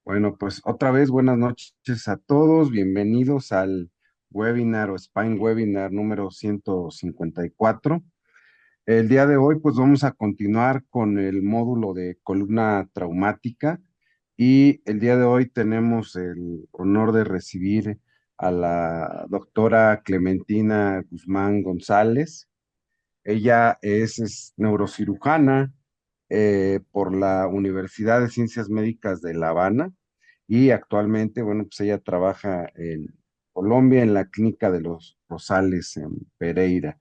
Bueno, pues otra vez buenas noches a todos, bienvenidos al webinar o Spine Webinar número 154. El día de hoy pues vamos a continuar con el módulo de columna traumática y el día de hoy tenemos el honor de recibir a la doctora Clementina Guzmán González. Ella es neurocirujana por la Universidad de Ciencias Médicas de La Habana y actualmente, bueno, pues ella trabaja en Colombia en la Clínica de los Rosales en Pereira.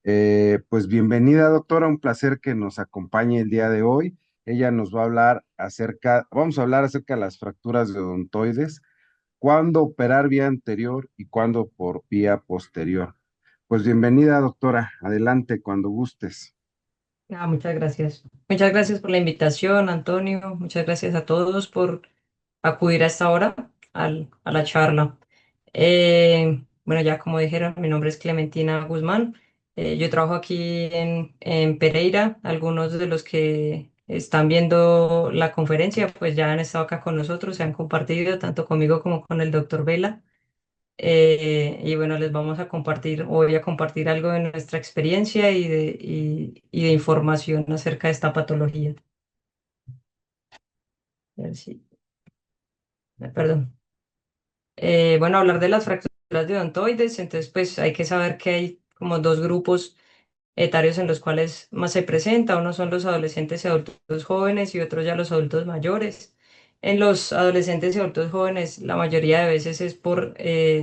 Pues bienvenida, doctora, un placer que nos acompañe el día de hoy. Ella nos va a hablar vamos a hablar acerca de las fracturas de odontoides, cuándo operar vía anterior y cuándo por vía posterior. Pues bienvenida, doctora. Adelante cuando gustes. Muchas gracias. Muchas gracias por la invitación, Antonio. Muchas gracias a todos por acudir a esta hora a la charla. Bueno, ya como dijeron, mi nombre es Clementina Guzmán. Yo trabajo aquí en Pereira. Algunos de los que están viendo la conferencia, pues ya han estado acá con nosotros, se han compartido tanto conmigo como con el doctor Vela. Y bueno, les vamos a compartir, o voy a compartir algo de nuestra experiencia y de información acerca de esta patología. A ver si- Perdón. Bueno, hablar de las fracturas de odontoides, entonces pues hay que saber que hay como dos grupos etarios en los cuales más se presenta. Uno son los adolescentes y adultos jóvenes y otros ya los adultos mayores. En los adolescentes y adultos jóvenes, la mayoría de veces es por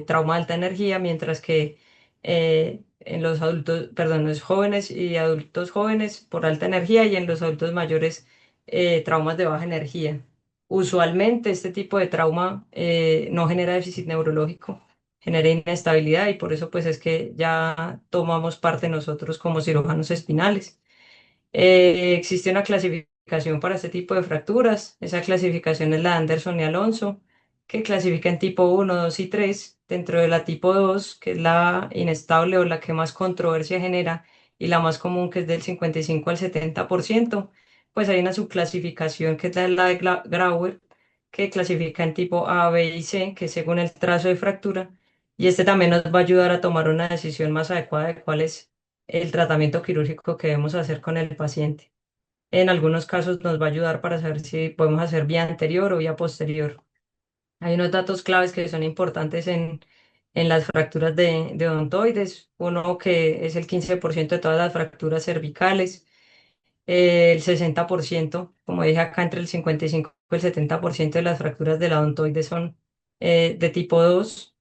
trauma de alta energía, mientras que en los adultos, perdón, los jóvenes y adultos jóvenes por alta energía y en los adultos mayores traumas de baja energía. Usualmente este tipo de trauma no genera déficit neurológico, genera inestabilidad y por eso pues es que ya tomamos parte nosotros como cirujanos espinales. Existe una clasificación para este tipo de fracturas. Esa clasificación es la Anderson y Alonso, que clasifica en tipo uno, 2 y 3. Dentro de la tipo 2, que es la inestable o la que más controversia genera y la más común, que es del 55 al 70%, pues hay una subclasificación que es la de Grauer, que clasifica en tipo A, B y C, que es según el trazo de fractura. Y este también nos va a ayudar a tomar una decisión más adecuada de cuál es el tratamiento quirúrgico que debemos hacer con el paciente. En algunos casos nos va a ayudar para saber si podemos hacer vía anterior o vía posterior. Hay unos datos claves que son importantes en las fracturas de odontoides. Uno que es el 15% de todas las fracturas cervicales, el 60%, como dije acá, entre el 55 y el 70% de las fracturas de la odontoide son de tipo 2.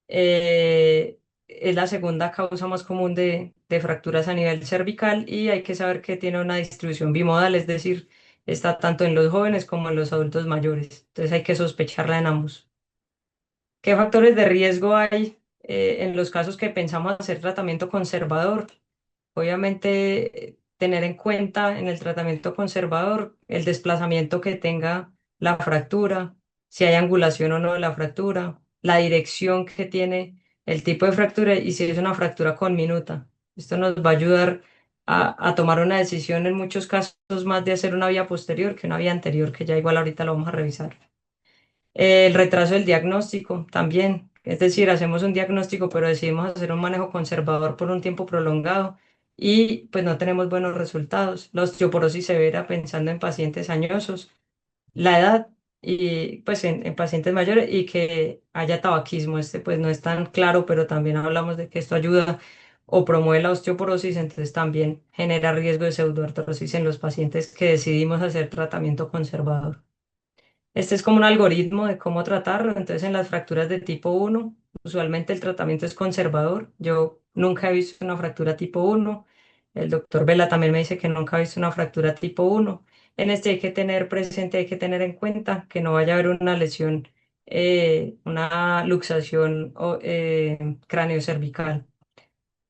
Es la segunda causa más común de fracturas a nivel cervical y hay que saber que tiene una distribución bimodal, es decir, está tanto en los jóvenes como en los adultos mayores. Entonces hay que sospecharla en ambos. ¿Qué factores de riesgo hay en los casos que pensamos hacer tratamiento conservador? Obviamente, tener en cuenta en el tratamiento conservador el desplazamiento que tenga la fractura, si hay angulación o no de la fractura, la dirección que tiene el tipo de fractura y si es una fractura conminuta. Esto nos va a ayudar a tomar una decisión en muchos casos más de hacer una vía posterior que una vía anterior, que ya igual ahorita lo vamos a revisar. El retraso del diagnóstico también, es decir, hacemos un diagnóstico, pero decidimos hacer un manejo conservador por un tiempo prolongado y pues no tenemos buenos resultados. La osteoporosis severa pensando en pacientes añosos, la edad y pues en pacientes mayores y que haya tabaquismo. Este pues no es tan claro, pero también hablamos de que esto ayuda o promueve la osteoporosis, entonces también genera riesgo de pseudoartrosis en los pacientes que decidimos hacer tratamiento conservador. Este es como un algoritmo de cómo tratarlo. Entonces, en las fracturas de tipo uno, usualmente el tratamiento es conservador. Yo nunca he visto una fractura tipo uno. El doctor Vela también me dice que nunca ha visto una fractura tipo uno. En este hay que tener presente, hay que tener en cuenta que no vaya a haber una lesión, una luxación craneocervical.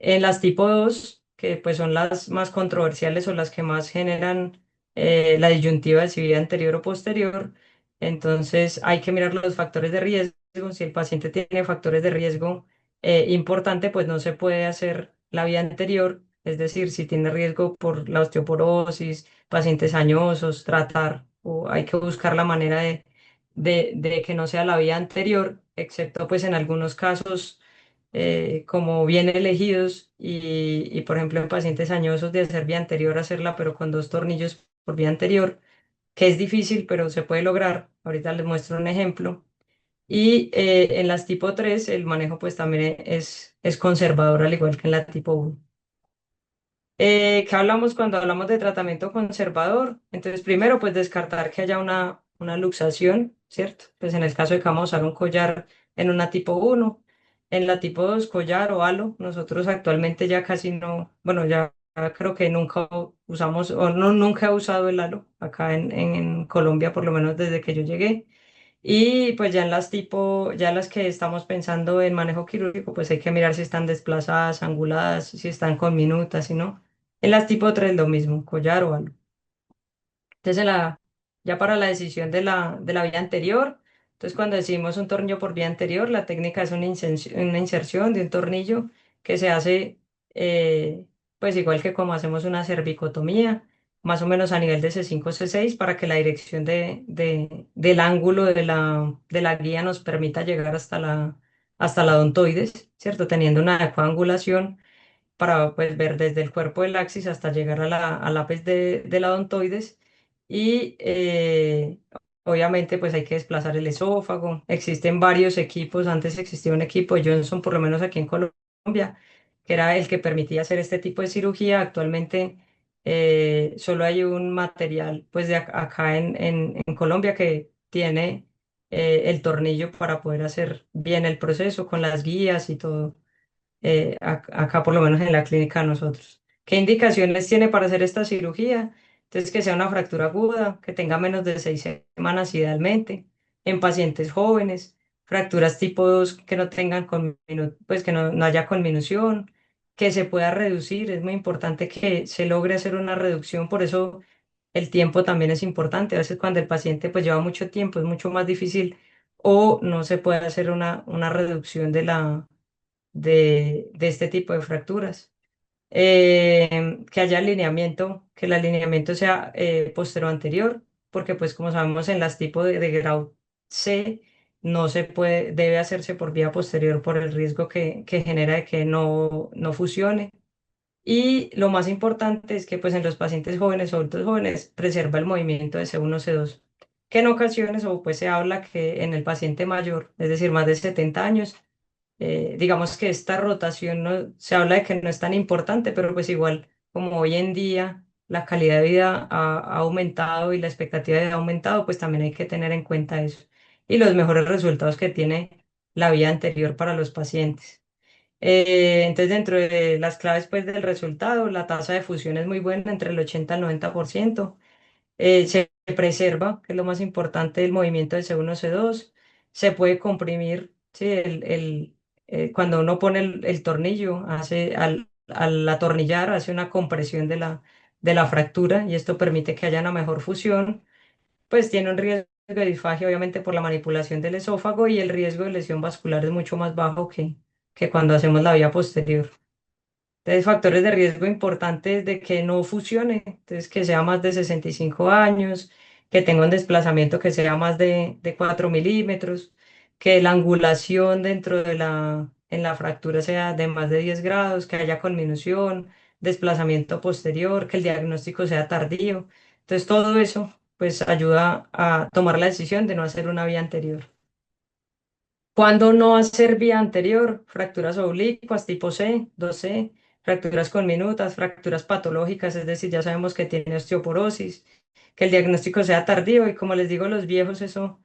En las tipo 2 que pues son las más controversiales o las que más generan la disyuntiva de si vía anterior o posterior, entonces hay que mirar los factores de riesgo. Si el paciente tiene factores de riesgo importante, pues no se puede hacer la vía anterior, es decir, si tiene riesgo por la osteoporosis, pacientes añosos, tratar, o hay que buscar la manera de que no sea la vía anterior, excepto pues en algunos casos como bien elegidos por ejemplo en pacientes añosos de hacer vía anterior, hacerla pero con dos tornillos por vía anterior, que es difícil pero se puede lograr. Ahorita les muestro un ejemplo. En las tipo 3 el manejo pues también es conservador al igual que en la tipo 1. ¿Qué hablamos cuando hablamos de tratamiento conservador? Entonces, primero, pues descartar que haya una luxación, ¿cierto? Pues en el caso de que vamos a usar un collar en una tipo 1, en la tipo 2 collar o halo, nosotros actualmente ya casi no, bueno, ya creo que nunca usamos, o no, nunca he usado el halo acá en Colombia, por lo menos desde que yo llegué. Y pues ya en las tipo, ya las que estamos pensando en manejo quirúrgico, pues hay que mirar si están desplazadas, anguladas, si están con minutas, si no. En las tipo 3 lo mismo, collar o algo. Entonces, ya para la decisión de la vía anterior, entonces cuando decimos un tornillo por vía anterior, la técnica es una inserción de un tornillo que se hace, pues igual que como hacemos una cervicotomía, más o menos a nivel de C5 C6 para que la dirección del ángulo de la guía nos permita llegar hasta la odontoides, ¿cierto? Teniendo una adecuada angulación para pues, ver desde el cuerpo del axis hasta llegar al ápice de la odontoides. Y obviamente pues hay que desplazar el esófago. Existen varios equipos. Antes existía un equipo de Johnson, por lo menos aquí en Colombia, que era el que permitía hacer este tipo de cirugía. Actualmente solo hay un material pues de acá en Colombia que tiene el tornillo para poder hacer bien el proceso con las guías y todo acá por lo menos en la clínica de nosotros. ¿Qué indicaciones tiene para hacer esta cirugía? Entonces, que sea una fractura aguda, que tenga menos de 6 semanas idealmente, en pacientes jóvenes, fracturas tipo 2 que no tengan pues que no haya conminución, que se pueda reducir. Es muy importante que se logre hacer una reducción, por eso el tiempo también es importante. A veces cuando el paciente pues lleva mucho tiempo es mucho más difícil o no se puede hacer una reducción de este tipo de fracturas. Que haya alineamiento, que el alineamiento sea postero anterior, porque pues como sabemos en las tipos de grado C no se puede, debe hacerse por vía posterior por el riesgo que genera de que no fusione. Y lo más importante es que pues en los pacientes jóvenes o adultos jóvenes preserva el movimiento de C1, C2, que en ocasiones o pues se habla que en el paciente mayor, es decir, más de 70 años, digamos que esta rotación no, se habla de que no es tan importante, pero pues igual como hoy en día la calidad de vida ha aumentado y la expectativa de vida ha aumentado, pues también hay que tener en cuenta eso y los mejores resultados que tiene la vía anterior para los pacientes. Entonces, dentro de las claves pues, del resultado, la tasa de fusión es muy buena, entre el 80 al 90%. Se preserva, que es lo más importante del movimiento de C1, C2. Se puede comprimir, ¿sí? Cuando uno pone el tornillo, al atornillar, hace una compresión de la fractura y esto permite que haya una mejor fusión. Pues tiene un riesgo de disfagia, obviamente, por la manipulación del esófago y el riesgo de lesión vascular es mucho más bajo que cuando hacemos la vía posterior. Entonces, factores de riesgo importantes de que no fusione, entonces que sea más de 65 años, que tenga un desplazamiento que sea más de 4 milímetros, que la angulación en la fractura sea de más de 10 grados, que haya conminución, desplazamiento posterior, que el diagnóstico sea tardío. Entonces, todo eso pues ayuda a tomar la decisión de no hacer una vía anterior. ¿Cuándo no hacer vía anterior? Fracturas oblicuas tipo C, 2C, fracturas con minutas, fracturas patológicas, es decir, ya sabemos que tiene osteoporosis, que el diagnóstico sea tardío y como les digo, los viejos eso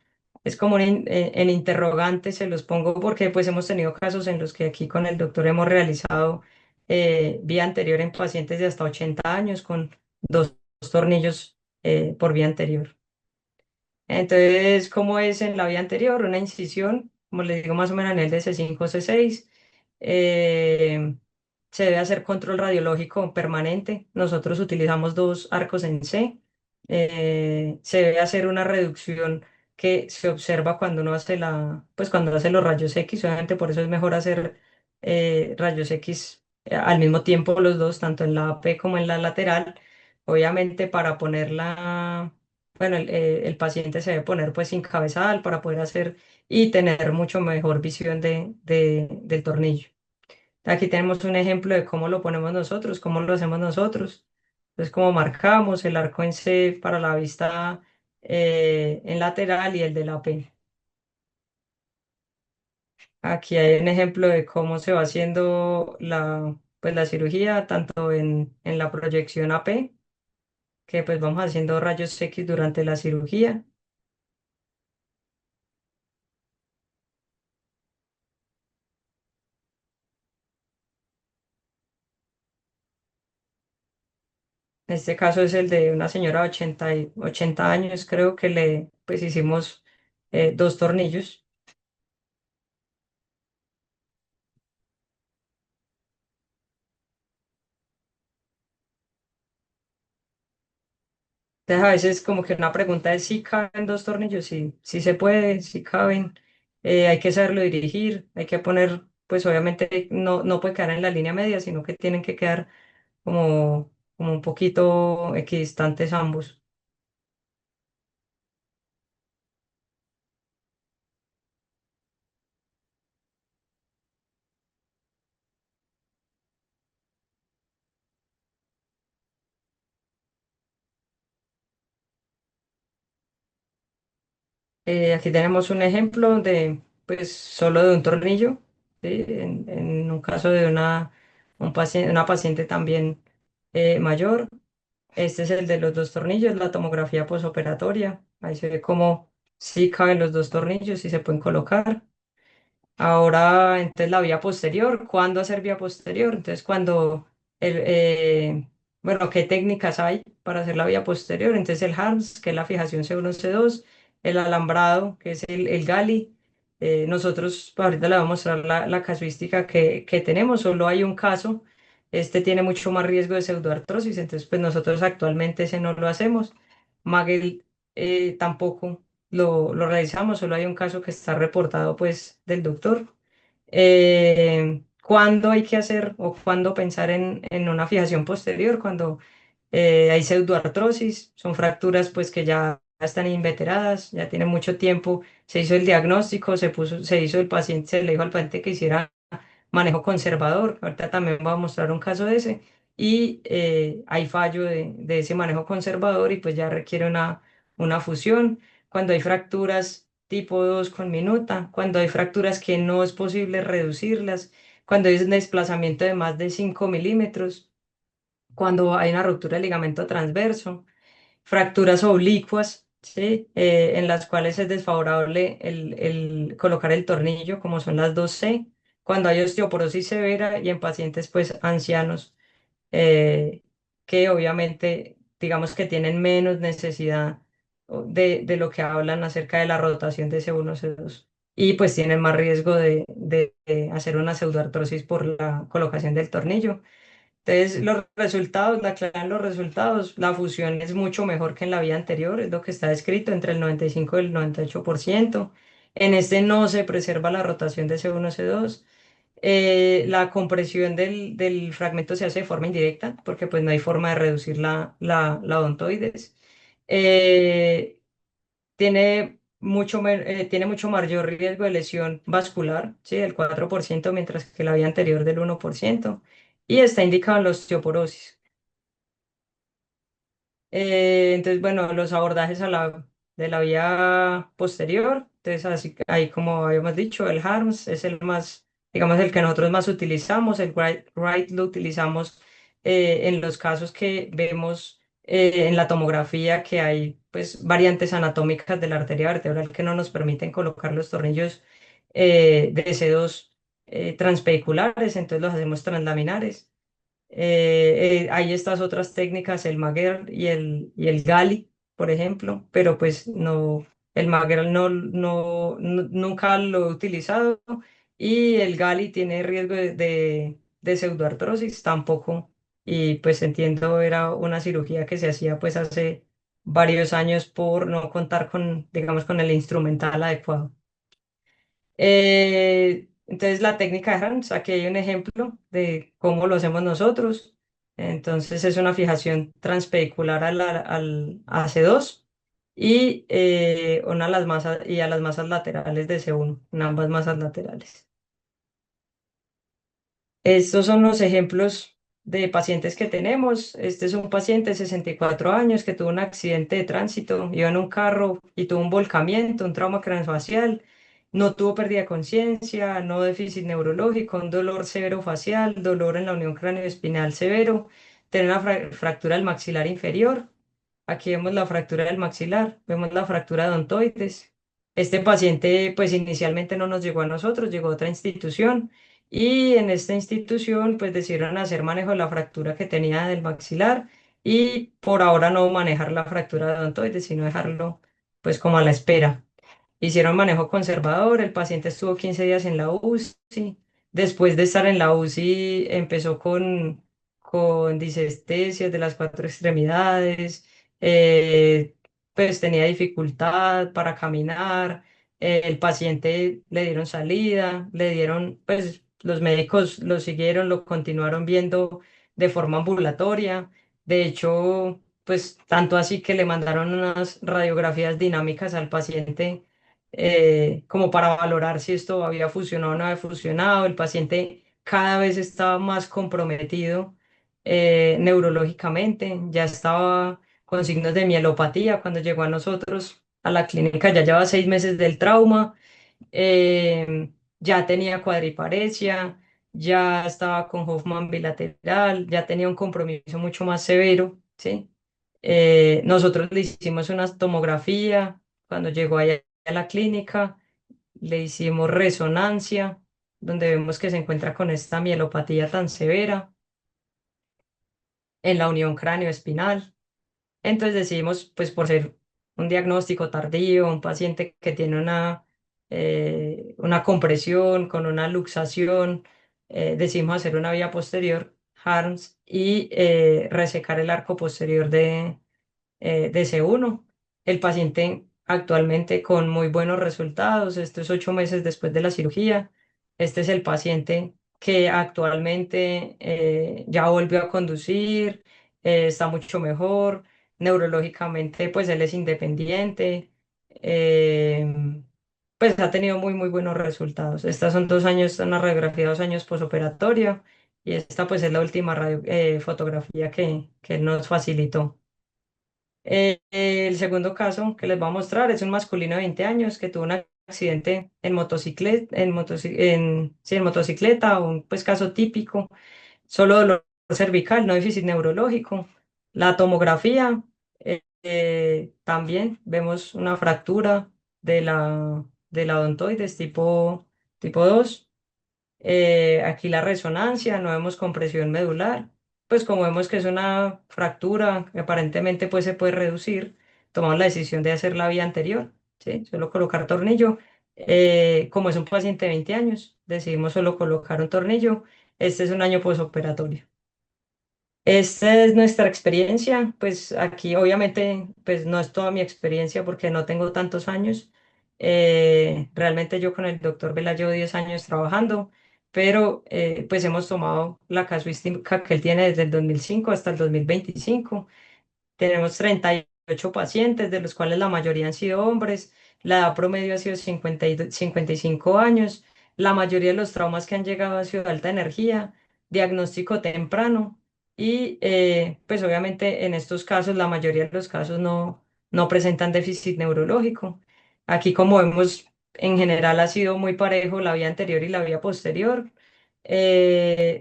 es como en interrogante, se los pongo porque pues hemos tenido casos en los que aquí con el doctor hemos realizado vía anterior en pacientes de hasta 80 años con dos tornillos por vía anterior. Entonces, ¿cómo es en la vía anterior? Una incisión, como les digo, más o menos a nivel de C5, C6. Eh, Se debe hacer control radiológico permanente. Nosotros utilizamos dos arcos en C. Se debe hacer una reducción que se observa cuando uno hace pues cuando hace los rayos X. Obviamente, por eso es mejor hacer rayos X al mismo tiempo los dos, tanto en la AP como en la lateral. Obviamente, para ponerla bueno, el paciente se debe poner pues sin cabezal para poder hacer y tener mucho mejor visión del tornillo. Aquí tenemos un ejemplo de cómo lo ponemos nosotros, cómo lo hacemos nosotros. Entonces, cómo marcamos el arco en C para la vista en lateral y el de la P. Aquí hay un ejemplo de cómo se va haciendo pues, la cirugía, tanto en la proyección AP, que pues vamos haciendo rayos X durante la cirugía. En este caso es el de una señora de 80 años, creo que le pues hicimos dos tornillos. Entonces a veces como que una pregunta es si caben dos tornillos, si se puede, si caben. Hay que saberlo dirigir, hay que poner, pues obviamente no puede quedar en la línea media, sino que tienen que quedar como un poquito equidistantes ambos. Aquí tenemos un ejemplo de, pues, solo de un tornillo, ¿sí? En un caso de una paciente también mayor. Este es el de los dos tornillos, la tomografía posoperatoria. Ahí se ve cómo sí caben los dos tornillos y se pueden colocar. Ahora, entonces la vía posterior, ¿cuándo hacer vía posterior? Entonces, bueno, ¿qué técnicas hay para hacer la vía posterior? Entonces, el HARMS, que es la fijación C1, C2, el alambrado, que es el GALI. Nosotros, pues, ahorita le voy a mostrar la casuística que tenemos, solo hay un caso. Este tiene mucho más riesgo de pseudoartrosis, entonces, pues nosotros actualmente ese no lo hacemos. Magel tampoco lo realizamos, solo hay un caso que está reportado pues del doctor. ¿Cuándo hay que hacer o cuándo pensar en una fijación posterior? Cuando hay pseudoartrosis, son fracturas pues que ya están inveteradas, ya tienen mucho tiempo, se hizo el diagnóstico, se hizo el paciente, se le dijo al paciente que hiciera manejo conservador, ahorita también voy a mostrar un caso de ese, y hay fallo de ese manejo conservador y pues ya requiere una fusión. Cuando hay fracturas tipo 2 con minuta, cuando hay fracturas que no es posible reducirlas, cuando hay un desplazamiento de más de 5 milímetros, cuando hay una ruptura del ligamento transverso, fracturas oblicuas, ¿sí? En las cuales es desfavorable el colocar el tornillo, como son las 2C, cuando hay osteoporosis severa y en pacientes pues ancianos eh, que obviamente digamos que tienen menos necesidad de lo que hablan acerca de la rotación de C1, C2 y pues tienen más riesgo de hacer una pseudoartrosis por la colocación del tornillo. Entonces, los resultados, la clave en los resultados, la fusión es mucho mejor que en la vía anterior, es lo que está escrito entre el 95 y el 98%. En este no se preserva la rotación de C1, C2. La compresión del fragmento se hace de forma indirecta, porque pues no hay forma de reducir la odontoides. Eh, tiene mucho mayor riesgo de lesión vascular, ¿sí? Del 4%, mientras que la vía anterior del 1%, y está indicado en la osteoporosis. Entonces, bueno, los abordajes de la vía posterior, entonces así, ahí como habíamos dicho, el HARMS es el más, digamos, el que nosotros más utilizamos, el right lo utilizamos en los casos que vemos en la tomografía que hay pues variantes anatómicas de la arteria vertebral que no nos permiten colocar los tornillos de C2 transpediculares, entonces los hacemos translaminares. Hay estas otras técnicas, el Maguer y el Gali, por ejemplo, pero pues no, el Maguer nunca lo he utilizado y el Gali tiene riesgo de pseudoartrosis tampoco. Y pues entiendo, era una cirugía que se hacía pues hace varios años por no contar con, digamos, con el instrumental adecuado. Entonces, la técnica de Hans, aquí hay un ejemplo de cómo lo hacemos nosotros. Entonces, es una fijación transpedicular al AC2. y, una a las masas, y a las masas laterales de C1, en ambas masas laterales. Estos son los ejemplos de pacientes que tenemos. Este es un paciente de 64 años que tuvo un accidente de tránsito, iba en un carro y tuvo un volcamiento, un trauma craneofacial. No tuvo pérdida de conciencia, no déficit neurológico, un dolor severo facial, dolor en la unión cráneoespinal severo, tiene una fractura del maxilar inferior. Aquí vemos la fractura del maxilar, vemos la fractura de odontoides. Este paciente, pues inicialmente no nos llegó a nosotros, llegó a otra institución y en esta institución, pues decidieron hacer manejo de la fractura que tenía del maxilar y por ahora no manejar la fractura de odontoides, sino dejarlo, pues como a la espera. Hicieron manejo conservador, el paciente estuvo 15 días en la UCI. Después de estar en la UCI empezó con disestesias de las cuatro extremidades, pues tenía dificultad para caminar, el paciente le dieron salida, le dieron, pues los médicos lo siguieron, lo continuaron viendo de forma ambulatoria. De hecho, pues tanto así que le mandaron unas radiografías dinámicas al paciente, como para valorar si esto había funcionado o no había funcionado. El paciente cada vez estaba más comprometido, neurológicamente, ya estaba con signos de mielopatía cuando llegó a nosotros a la clínica, ya lleva 6 meses del trauma, ya tenía cuadriparesia, ya estaba con Hoffman bilateral, ya tenía un compromiso mucho más severo, ¿sí? Nosotros le hicimos una tomografía cuando llegó allá a la clínica, le hicimos resonancia, donde vemos que se encuentra con esta mielopatía tan severa en la unión cráneo-espinal. Entonces decidimos, pues por ser un diagnóstico tardío, un paciente que tiene una compresión con una luxación, decidimos hacer una vía posterior, HARMS, y resecar el arco posterior de C1. El paciente actualmente con muy buenos resultados. Esto es 8 meses después de la cirugía. Este es el paciente que actualmente, ya volvió a conducir, está mucho mejor. Neurológicamente, pues él es independiente. Pues ha tenido muy, muy buenos resultados. Estas son 2 años, una radiografía, 2 años posoperatorio. Y esta pues es la última fotografía que él nos facilitó. El segundo caso que les voy a mostrar es un masculino de 20 años que tuvo un accidente en motocicleta, sí, en motocicleta, un pues caso típico, solo dolor cervical, no déficit neurológico. La tomografía, también vemos una fractura de la odontoides tipo 2. Aquí la resonancia, no vemos compresión medular. Pues como vemos que es una fractura que aparentemente pues se puede reducir, tomamos la decisión de hacer la vía anterior, ¿sí? Solo colocar tornillo. Como es un paciente de 20 años, decidimos solo colocar un tornillo. Este es un año posoperatorio. Esta es nuestra experiencia, pues aquí obviamente pues no es toda mi experiencia porque no tengo tantos años. Realmente yo con el doctor Vela llevo 10 años trabajando, pero, pues hemos tomado la casuística que él tiene desde el 2005 hasta el 2025. Tenemos 38 pacientes, de los cuales la mayoría han sido hombres. La edad promedio ha sido 55 años. La mayoría de los traumas que han llegado ha sido de alta energía, diagnóstico temprano y, pues obviamente en estos casos, la mayoría de los casos no presentan déficit neurológico. Aquí como vemos, en general ha sido muy parejo la vía anterior y la vía posterior.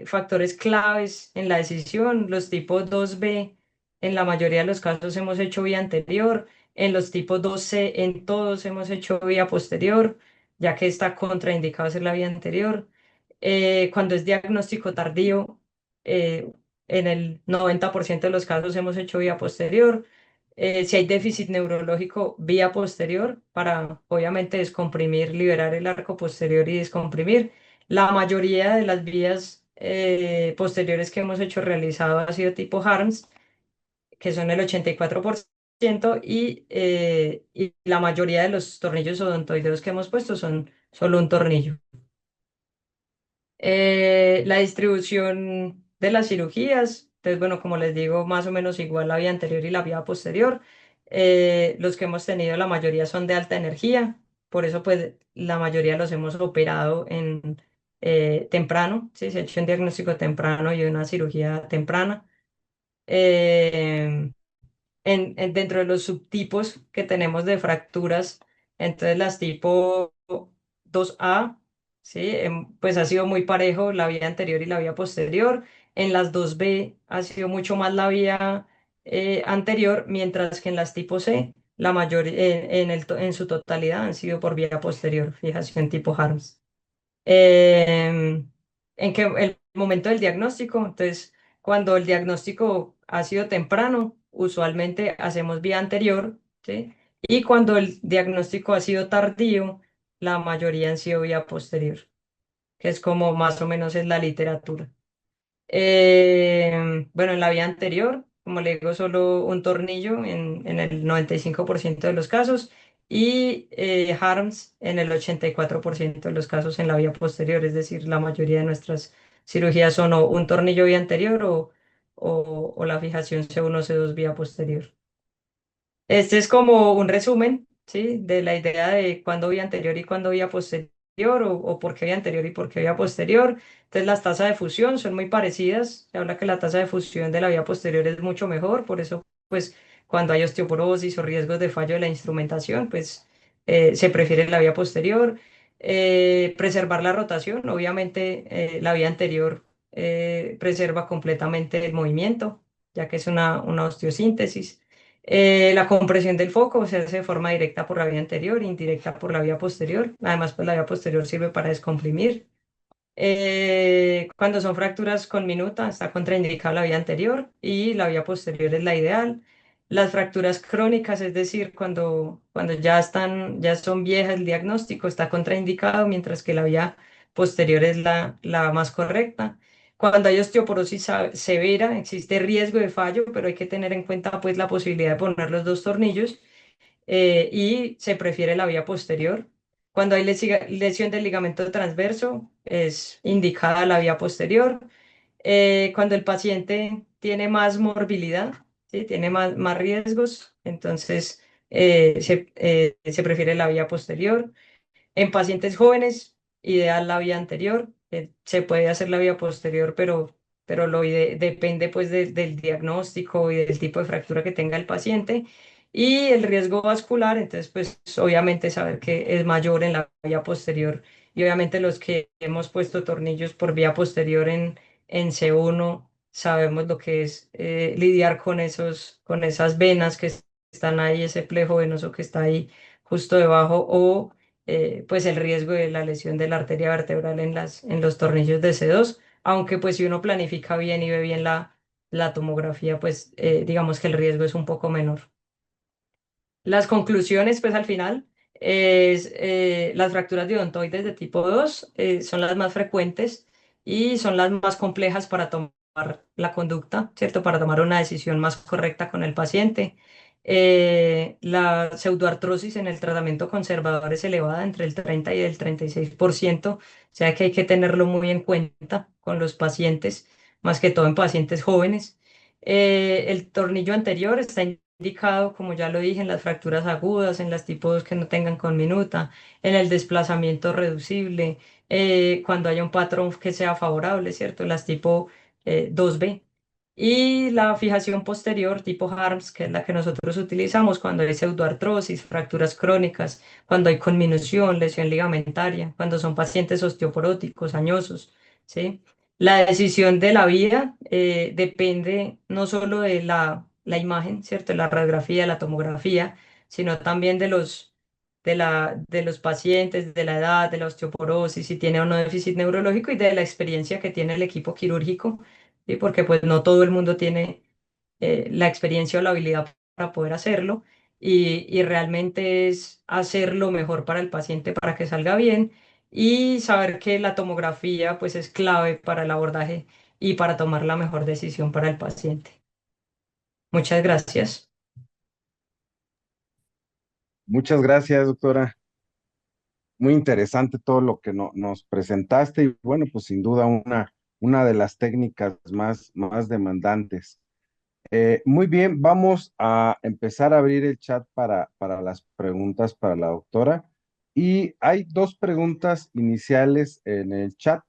Factores claves en la decisión, los tipos 2B. En la mayoría de los casos hemos hecho vía anterior, en los tipos 2C en todos hemos hecho vía posterior, ya que está contraindicado hacer la vía anterior. Cuando es diagnóstico tardío, eh, en el 90% de los casos hemos hecho vía posterior. Si hay déficit neurológico, vía posterior para obviamente descomprimir, liberar el arco posterior y descomprimir. La mayoría de las vías, posteriores que hemos hecho realizado ha sido tipo HARMS, que son el 84%, y la mayoría de los tornillos odontoideos que hemos puesto son solo un tornillo. La distribución de las cirugías, entonces bueno, como les digo, más o menos igual la vía anterior y la vía posterior. Los que hemos tenido, la mayoría son de alta energía, por eso pues la mayoría los hemos operado en temprano, ¿sí? Se ha hecho un diagnóstico temprano y una cirugía temprana. Eh, Dentro de los subtipos que tenemos de fracturas, entonces las tipo 2A, ¿sí? Pues ha sido muy parejo la vía anterior y la vía posterior. En las 2B ha sido mucho más la vía anterior, mientras que en las tipo C, la mayor, en su totalidad han sido por vía posterior, fijación tipo Harms. En que el momento del diagnóstico, entonces, cuando el diagnóstico ha sido temprano, usualmente hacemos vía anterior, ¿sí? Y cuando el diagnóstico ha sido tardío, la mayoría han sido vía posterior, que es como más o menos es la literatura. Bueno, en la vía anterior, como le digo, solo un tornillo en el 95% de los casos y HARMS en el 84% de los casos en la vía posterior, es decir, la mayoría de nuestras cirugías son o un tornillo vía anterior o la fijación C1 C2 vía posterior. Este es como un resumen, ¿sí? De la idea de cuándo vía anterior y cuándo vía posterior, o por qué vía anterior y por qué vía posterior. Entonces, las tasas de fusión son muy parecidas. Se habla que la tasa de fusión de la vía posterior es mucho mejor, por eso, pues, cuando hay osteoporosis o riesgos de fallo de la instrumentación, pues, se prefiere la vía posterior. Preservar la rotación, obviamente, la vía anterior preserva completamente el movimiento, ya que es una osteosíntesis. La compresión del foco se hace de forma directa por la vía anterior, indirecta por la vía posterior. Además, pues la vía posterior sirve para descomprimir. Cuando son fracturas con minuta, está contraindicada la vía anterior y la vía posterior es la ideal. Las fracturas crónicas, es decir, cuando ya son viejas el diagnóstico, está contraindicado, mientras que la vía posterior es la más correcta. Cuando hay osteoporosis severa, existe riesgo de fallo, pero hay que tener en cuenta pues la posibilidad de poner los dos tornillos y se prefiere la vía posterior. Cuando hay lesión del ligamento transverso, es indicada la vía posterior. Cuando el paciente tiene más morbilidad, ¿sí? Tiene más riesgos, entonces se prefiere la vía posterior. En pacientes jóvenes, ideal la vía anterior. Se puede hacer la vía posterior, pero depende pues del diagnóstico y del tipo de fractura que tenga el paciente. Y el riesgo vascular, entonces pues obviamente saber que es mayor en la vía posterior. Y obviamente los que hemos puesto tornillos por vía posterior en C1, sabemos lo que es lidiar con esas venas que están ahí, ese plejo venoso que está ahí justo debajo o pues el riesgo de la lesión de la arteria vertebral en los tornillos de C2, aunque pues si uno planifica bien y ve bien la tomografía, pues digamos que el riesgo es un poco menor. Las conclusiones, pues al final, es las fracturas de odontoides de tipo 2 son las más frecuentes y son las más complejas para tomar la conducta, ¿cierto? Para tomar una decisión más correcta con el paciente. La pseudoartrosis en el tratamiento conservador es elevada entre el 30 y el 36%, o sea que hay que tenerlo muy en cuenta con los pacientes, más que todo en pacientes jóvenes. El tornillo anterior está indicado, como ya lo dije, en las fracturas agudas, en las tipos que no tengan conminuta, en el desplazamiento reducible, cuando haya un patrón que sea favorable, ¿cierto? Las tipo 2B. Y la fijación posterior, tipo HARMS, que es la que nosotros utilizamos cuando hay pseudoartrosis, fracturas crónicas, cuando hay conminución, lesión ligamentaria, cuando son pacientes osteoporóticos, añosos, ¿sí? La decisión de la vida depende no solo de la imagen, ¿cierto? La radiografía, la tomografía, sino también de los pacientes, de la edad, de la osteoporosis, si tiene o no déficit neurológico y de la experiencia que tiene el equipo quirúrgico, ¿sí? Porque pues no todo el mundo tiene la experiencia o la habilidad para poder hacerlo y realmente es hacer lo mejor para el paciente para que salga bien y saber que la tomografía pues es clave para el abordaje y para tomar la mejor decisión para el paciente. Muchas gracias. Muchas gracias, doctora. Muy interesante todo lo que nos presentaste y bueno, pues sin duda una de las técnicas más demandantes. Muy bien, vamos a empezar a abrir el chat para las preguntas para la doctora. Y hay dos preguntas iniciales en el chat.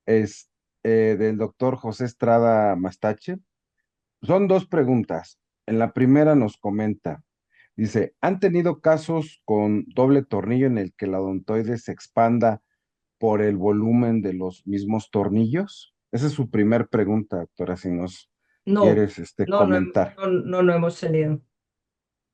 Es del doctor José Estrada Mastache. Son dos preguntas. En la primera nos comenta, dice, ¿han tenido casos con doble tornillo en el que la odontoide se expanda por el volumen de los mismos tornillos? Esa es su primer pregunta, doctora, si nos No, quieres no, no, comentar. no hemos tenido.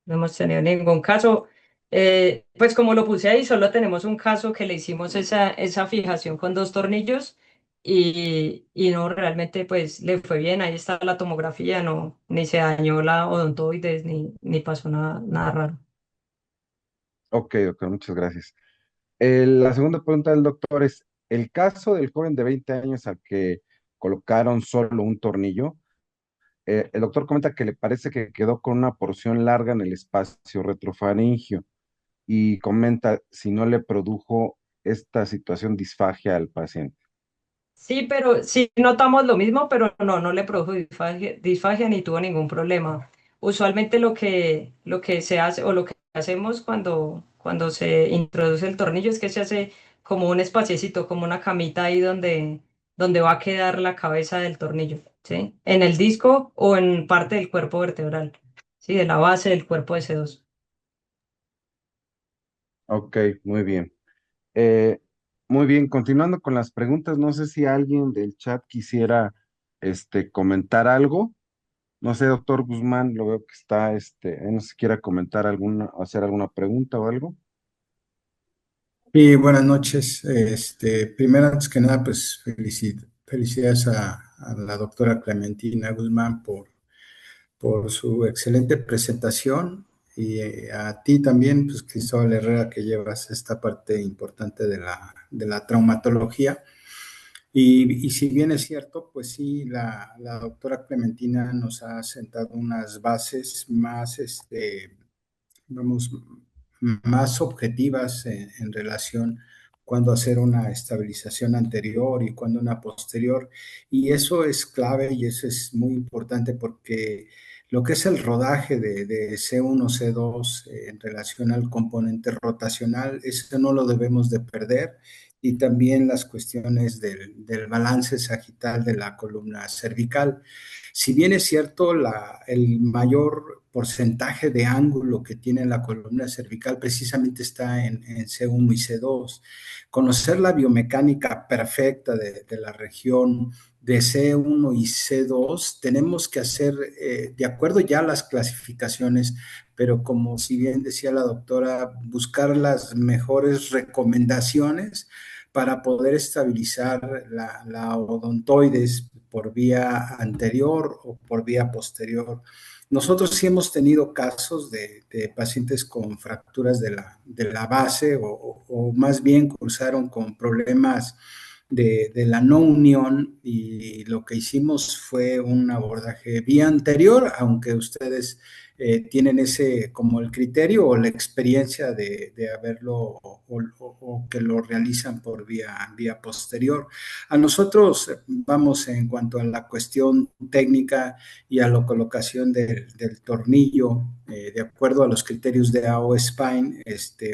No hemos tenido ningún caso. Pues como lo puse ahí, solo tenemos un caso que le hicimos esa fijación con dos tornillos y no, realmente pues le fue bien. Ahí está la tomografía, no, ni se dañó la odontoides ni pasó nada raro. Ok, doctor, muchas gracias. La segunda pregunta del doctor es, el caso del joven de 20 años al que colocaron solo un tornillo, el doctor comenta que le parece que quedó con una porción larga en el espacio retrofaringio y comenta si no le produjo esta situación disfagia al paciente. Sí, pero sí notamos lo mismo, pero no le produjo disfagia ni tuvo ningún problema. Usualmente lo que se hace o lo que hacemos cuando se introduce el tornillo es que se hace como un espaciecito, como una camita ahí donde va a quedar la cabeza del tornillo, ¿sí? En el disco o en parte del cuerpo vertebral, ¿sí? De la base del cuerpo de C2. Ok, muy bien. Eh, Muy bien, continuando con las preguntas, no sé si alguien del chat quisiera comentar algo. No sé, doctor Guzmán, lo veo que está, no sé si quiera comentar alguna, hacer alguna pregunta o algo. Y buenas noches. Primero, antes que nada, pues felicidades a la doctora Clementina Guzmán por su excelente presentación y a ti también, pues Cristóbal Herrera, que llevas esta parte importante de la traumatología. Y si bien es cierto, pues sí, la doctora Clementina nos ha sentado unas bases más, vamos, más objetivas en relación cuándo hacer una estabilización anterior y cuándo una posterior. Y eso es clave y eso es muy importante porque lo que es el rodaje de C1, C2 en relación al componente rotacional, eso no lo debemos de perder. Y también las cuestiones del balance sagital de la columna cervical. Si bien es cierto, el mayor porcentaje de ángulo que tiene la columna cervical precisamente está en C1 y C2. Conocer la biomecánica perfecta de la región de C1 y C2, tenemos que hacer, de acuerdo ya a las clasificaciones, pero como si bien decía la doctora, buscar las mejores recomendaciones para poder estabilizar la odontoides por vía anterior o por vía posterior. Nosotros sí hemos tenido casos de pacientes con fracturas de la base o más bien cursaron con problemas de la no unión y lo que hicimos fue un abordaje vía anterior, aunque ustedes tienen ese como el criterio o la experiencia de haberlo o que lo realizan por vía posterior. A nosotros vamos en cuanto a la cuestión técnica y a la colocación del tornillo, de acuerdo a los criterios de AO Spine,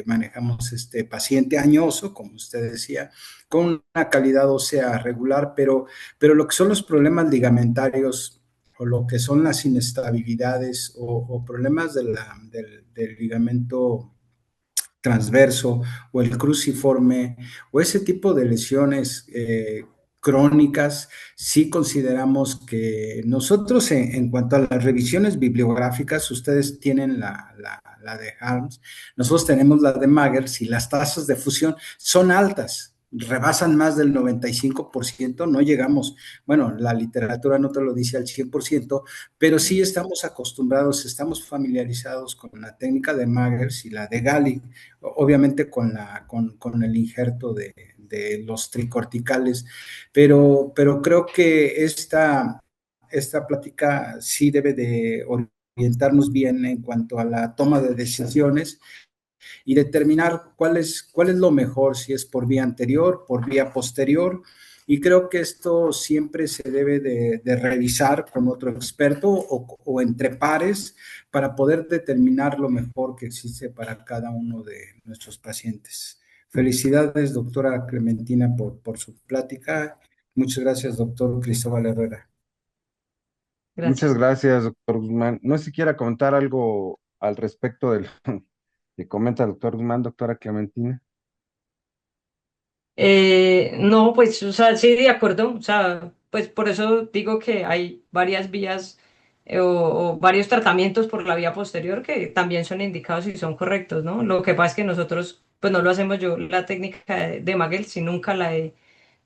manejamos este paciente añoso, como usted decía, con una calidad ósea regular, pero lo que son los problemas ligamentarios o lo que son las inestabilidades o problemas del ligamento transverso o el cruciforme o ese tipo de lesiones crónicas, sí consideramos que nosotros en cuanto a las revisiones bibliográficas, ustedes tienen la de Harms, nosotros tenemos la de Magers y las tasas de fusión son altas, rebasan más del 95%, no llegamos, bueno, la literatura no te lo dice al 100%, pero sí estamos acostumbrados, estamos familiarizados con la técnica de Magers y la de Galli, obviamente con el injerto de los tricorticales, pero creo que esta plática sí debe de orientarnos bien en cuanto a la toma de decisiones y determinar cuál es lo mejor, si es por vía anterior, por vía posterior, Y creo que esto siempre se debe de revisar con otro experto o entre pares para poder determinar lo mejor que existe para cada uno de nuestros pacientes. Felicidades, doctora Clementina, por su plática. Muchas gracias, doctor Cristóbal Herrera. Muchas Gracias. gracias, doctor Guzmán. No sé si quiera comentar algo al respecto del que comenta el doctor Guzmán, doctora Clementina. No, pues, o sea, sí, de acuerdo. O sea, pues por eso digo que hay varias vías o varios tratamientos por la vía posterior que también son indicados y son correctos, ¿no? Lo que pasa es que nosotros, pues no lo hacemos yo, la técnica de Magel, si nunca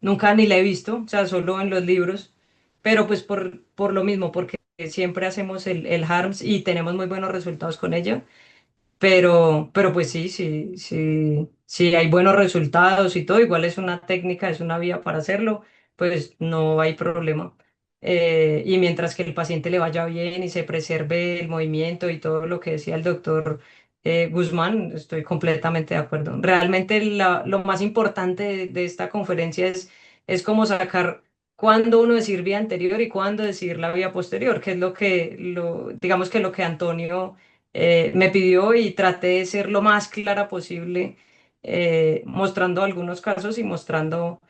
nunca ni la he visto, o sea, solo en los libros, pero pues por lo mismo, porque siempre hacemos el HARMS y tenemos muy buenos resultados con ella. Pero pues sí, sí hay buenos resultados y todo, igual es una técnica, es una vía para hacerlo, pues no hay problema. Y mientras que el paciente le vaya bien y se preserve el movimiento y todo lo que decía el doctor Guzmán, estoy completamente de acuerdo. Realmente lo más importante de esta conferencia es cómo sacar cuándo uno decir vía anterior y cuándo decir la vía posterior, que es digamos que lo que Antonio me pidió y traté de ser lo más clara posible, mostrando algunos casos y mostrando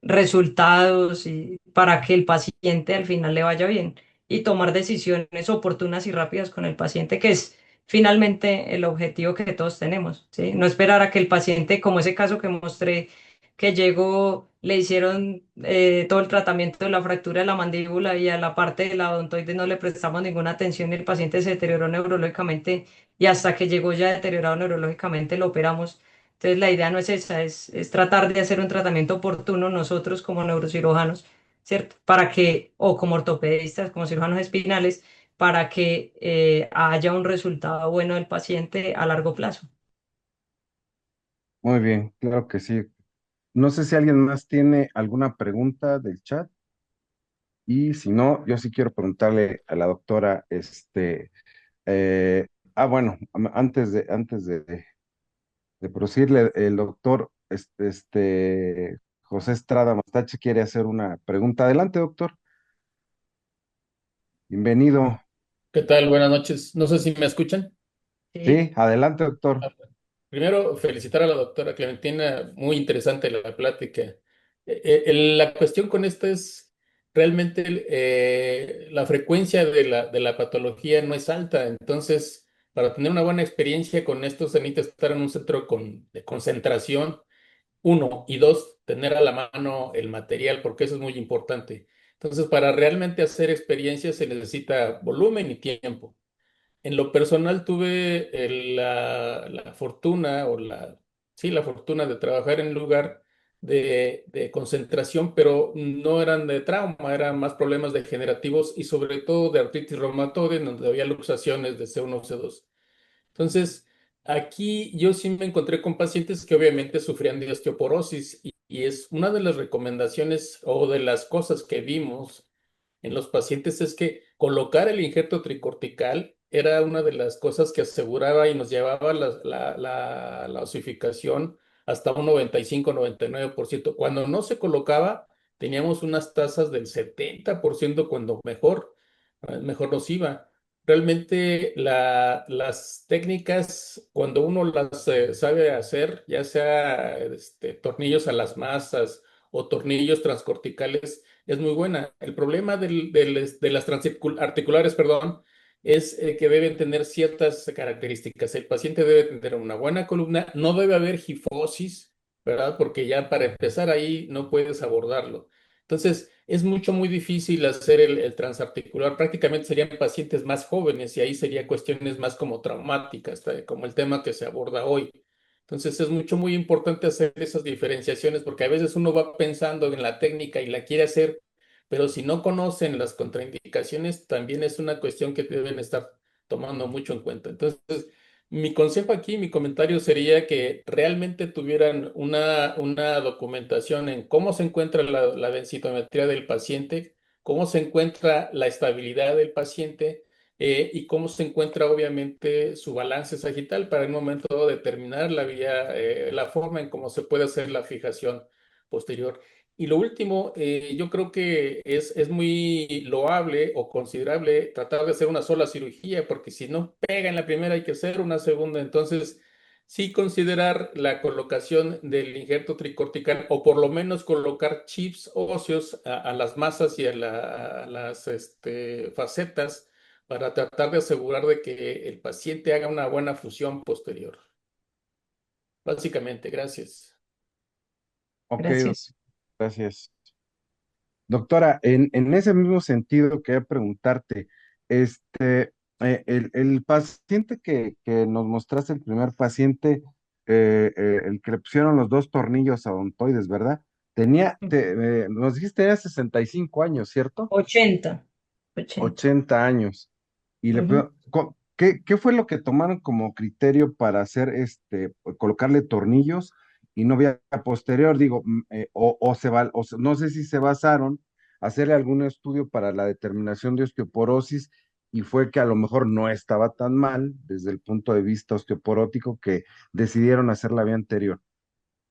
resultados y para que el paciente al final le vaya bien y tomar decisiones oportunas y rápidas con el paciente, que es finalmente el objetivo que todos tenemos, ¿sí? No esperar a que el paciente, como ese caso que mostré, que llegó, le hicieron todo el tratamiento de la fractura de la mandíbula y a la parte de la odontoide no le prestamos ninguna atención y el paciente se deterioró neurológicamente y hasta que llegó ya deteriorado neurológicamente lo operamos. Entonces la idea no es esa, es tratar de hacer un tratamiento oportuno nosotros como neurocirujanos, ¿cierto? Para que, o como ortopedistas, como cirujanos espinales, para que haya un resultado bueno del paciente a largo plazo. Muy bien, claro que sí. No sé si alguien más tiene alguna pregunta del chat y si no, yo sí quiero preguntarle a la doctora, bueno, antes de proseguirle, el doctor, José Estrada Mastache quiere hacer una pregunta. Adelante, doctor. Bienvenido. ¿Qué tal? Buenas noches. No sé si me escuchan. Sí, Sí, adelante, doctor. Ah, Primero, felicitar a la doctora Clementina. Muy interesante la plática. La cuestión con esto es realmente la frecuencia de la patología no es alta. Entonces, para tener una buena experiencia con esto, se necesita estar en un centro de concentración, uno, y dos, tener a la mano el material, porque eso es muy importante. Entonces, para realmente hacer experiencias se necesita volumen y tiempo. En lo personal tuve la fortuna sí, la fortuna de trabajar en un lugar de concentración, pero no eran de trauma, eran más problemas degenerativos y sobre todo de artritis reumatoide, en donde había luxaciones de C1, C2. Entonces, aquí yo sí me encontré con pacientes que obviamente sufrían de osteoporosis y es una de las recomendaciones o de las cosas que vimos en los pacientes es que colocar el injerto tricortical era una de las cosas que aseguraba y nos llevaba la osificación hasta un 95-99%. Cuando no se colocaba, teníamos unas tasas del 70% cuando mejor nos iba. Realmente las técnicas, cuando uno las sabe hacer, ya sea tornillos a las masas o tornillos transcorticales, es muy buena. El problema de las articulares, perdón, es que deben tener ciertas características. El paciente debe tener una buena columna, no debe haber gifosis, ¿verdad? Porque ya para empezar ahí no puedes abordarlo. Entonces, es muy difícil hacer el transarticular. Prácticamente serían pacientes más jóvenes y ahí sería cuestiones más como traumáticas, como el tema que se aborda hoy. Entonces es muy importante hacer esas diferenciaciones porque a veces uno va pensando en la técnica y la quiere hacer, pero si no conocen las contraindicaciones, también es una cuestión que deben estar tomando mucho en cuenta. Entonces, mi consejo aquí, mi comentario sería que realmente tuvieran una documentación en cómo se encuentra la densitometría del paciente, cómo se encuentra la estabilidad del paciente y cómo se encuentra obviamente su balance sagital para en un momento dado determinar la forma en cómo se puede hacer la fijación posterior. Y lo último, yo creo que es muy loable o considerable tratar de hacer una sola cirugía, porque si no pega en la primera hay que hacer una segunda. Entonces, sí considerar la colocación del injerto tricortical o por lo menos colocar chips óseos a las masas y a las facetas para tratar de asegurar de que el paciente haga una buena fusión posterior. Básicamente, gracias. Ok, Gracias. gracias. Doctora, en ese mismo sentido, quería preguntarte, el paciente que nos mostraste, el primer paciente, el que le pusieron los dos tornillos odontoides, ¿verdad? Nos dijiste, tenía 65 años, ¿cierto? 80. 80. 80 años. Y Ujú. ¿qué fue lo que tomaron como criterio para hacer colocarle tornillos y no vía posterior? Digo, no sé si se basaron hacerle algún estudio para la determinación de osteoporosis y fue que a lo mejor no estaba tan mal desde el punto de vista osteoporótico que decidieron hacer la vía anterior.